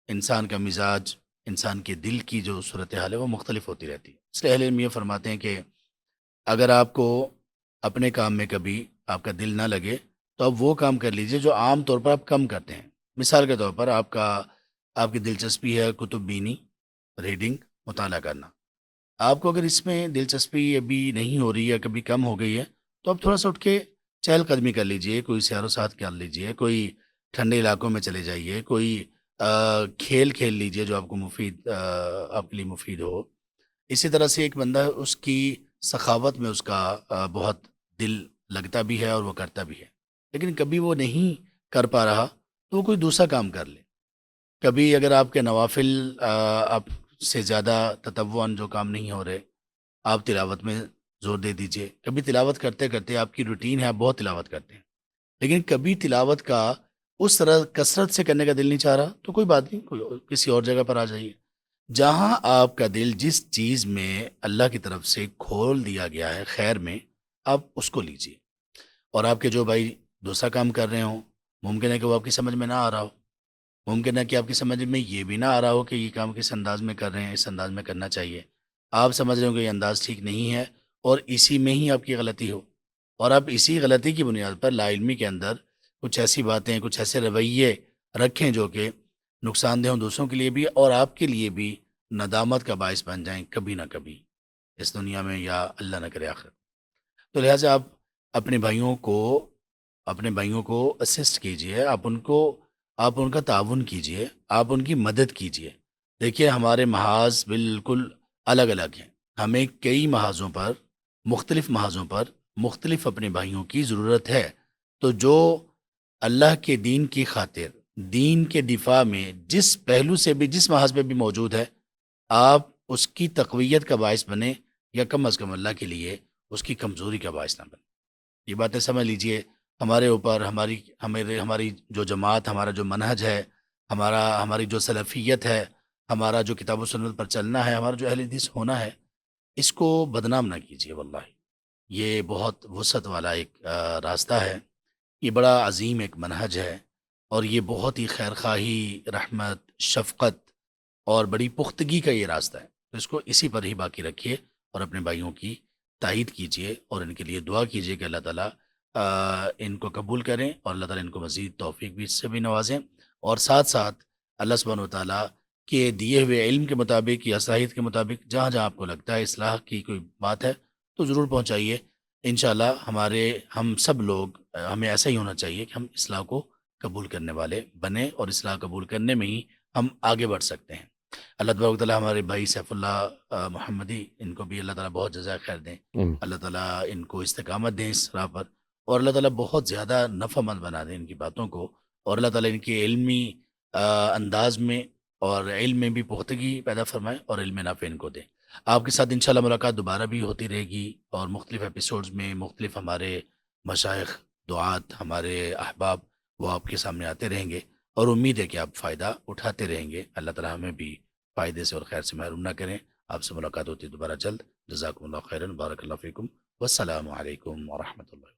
انسان کا مزاج، انسان کے دل کی جو صورتحال ہے وہ مختلف ہوتی رہتی ہے. اس لیے اہل علم یہ فرماتے ہیں کہ اگر آپ کو اپنے کام میں کبھی آپ کا دل نہ لگے تو آپ وہ کام کر لیجئے جو عام طور پر آپ کم کرتے ہیں. مثال کے طور پر آپ کی دلچسپی ہے کتب بینی، ریڈنگ، مطالعہ کرنا. آپ کو اگر اس میں دلچسپی ابھی نہیں ہو رہی ہے، کبھی کم ہو گئی ہے، تو آپ تھوڑا سا اٹھ کے چہل قدمی کر لیجئے، کوئی سیر و ساتھ کر لیجئے، کوئی ٹھنڈے علاقوں میں چلے جائیے، کوئی کھیل کھیل لیجئے جو آپ کو آپ کے لیے مفید ہو. اسی طرح سے ایک بندہ اس کی سخاوت میں اس کا بہت دل لگتا بھی ہے اور وہ کرتا بھی ہے، لیکن کبھی وہ نہیں کر پا رہا تو وہ کوئی دوسرا کام کر لے. کبھی اگر آپ کے نوافل آپ سے زیادہ تطوعاً جو کام نہیں ہو رہے، آپ تلاوت میں زور دے دیجئے. کبھی تلاوت کرتے کرتے آپ کی روٹین ہے، آپ بہت تلاوت کرتے ہیں، لیکن کبھی تلاوت کا اس طرح کثرت سے کرنے کا دل نہیں چاہ رہا، تو کوئی بات نہیں، کسی اور جگہ پر آ جائیے. جہاں آپ کا دل جس چیز میں اللہ کی طرف سے کھول دیا گیا ہے خیر میں، آپ اس کو لیجئے. اور آپ کے جو بھائی دوسرا کام کر رہے ہوں، ممکن ہے کہ وہ آپ کی سمجھ میں نہ آ رہا ہو، ممکن ہے کہ آپ کی سمجھ میں یہ بھی نہ آ رہا ہو کہ یہ کام کس انداز میں کر رہے ہیں، اس انداز میں کرنا چاہیے. آپ سمجھ رہے ہو کہ یہ انداز ٹھیک نہیں ہے، اور اسی میں ہی آپ کی غلطی ہو، اور آپ اسی غلطی کی بنیاد پر لا علمی کے اندر کچھ ایسی باتیں، کچھ ایسے رویے رکھیں جو کہ نقصان دہ ہوں دوسروں کے لیے بھی اور آپ کے لیے بھی ندامت کا باعث بن جائیں کبھی نہ کبھی اس دنیا میں، یا اللہ نہ کرے آخرت. تو لہٰذا آپ اپنے بھائیوں کو اسسٹ کیجئے، آپ ان کا تعاون کیجئے، آپ ان کی مدد کیجئے. دیکھیے ہمارے محاذ بالکل الگ الگ ہیں، ہمیں کئی محاذوں پر، مختلف اپنے بھائیوں کی ضرورت ہے. تو جو اللہ کے دین کی خاطر دین کے دفاع میں جس پہلو سے بھی جس محاذ پہ بھی موجود ہے، آپ اس کی تقویت کا باعث بنے، یا کم از کم اللہ کے لیے اس کی کمزوری کا باعث نہ بنے۔ یہ باتیں سمجھ لیجئے، ہمارے اوپر ہماری جو جماعت، ہمارا جو منہج ہے، ہماری جو سلفیت ہے، ہمارا جو کتاب و سنت پر چلنا ہے، ہمارا جو اہل حدیث ہونا ہے، اس کو بدنام نہ کیجیے۔ واللہ یہ بہت وسعت والا ایک راستہ ہے، یہ بڑا عظیم ایک منہج ہے، اور یہ بہت ہی خیرخواہی، رحمت، شفقت اور بڑی پختگی کا یہ راستہ ہے۔ تو اس کو اسی پر ہی باقی رکھیے، اور اپنے بھائیوں کی تائید کیجیے، اور ان کے لیے دعا کیجیے کہ اللہ تعالیٰ ان کو قبول کریں، اور اللہ تعالیٰ ان کو مزید توفیق بھی اس سے بھی نوازیں، اور ساتھ ساتھ اللہ سبحانہ و تعالیٰ کے دیے ہوئے علم کے مطابق یا صلاحیت کے مطابق جہاں جہاں آپ کو لگتا ہے اصلاح کی کوئی بات ہے تو ضرور پہنچائیے۔ انشاءاللہ ہم سب لوگ ہمیں ایسا ہی ہونا چاہیے کہ ہم اصلاح کو قبول کرنے والے بنیں، اور اصلاح قبول کرنے میں ہی ہم آگے بڑھ سکتے ہیں۔ اللہ تبارک و تعالیٰ ہمارے بھائی سیف اللہ محمدی، ان کو بھی اللہ تعالیٰ بہت جزائے خیر دیں، اللہ تعالیٰ ان کو استقامت دیں اس راہ پر، اور اللہ تعالیٰ بہت زیادہ نفع مند بنا دیں ان کی باتوں کو، اور اللہ تعالیٰ ان کے علمی انداز میں اور علم میں بھی پختگی پیدا فرمائے، اور علم نافع ان کو دیں۔ آپ کے ساتھ انشاءاللہ ملاقات دوبارہ بھی ہوتی رہے گی، اور مختلف ایپیسوڈز میں مختلف ہمارے مشائخ، دعات، ہمارے احباب وہ آپ کے سامنے آتے رہیں گے، اور امید ہے کہ آپ فائدہ اٹھاتے رہیں گے۔ اللہ تعالیٰ ہمیں بھی فائدے سے اور خیر سے محروم نہ کریں۔ آپ سے ملاقات ہوتی ہے دوبارہ جلد۔ جزاکم اللہ خیرا، بارک اللہ فیکم، والسلام علیکم ورحمۃ اللہ۔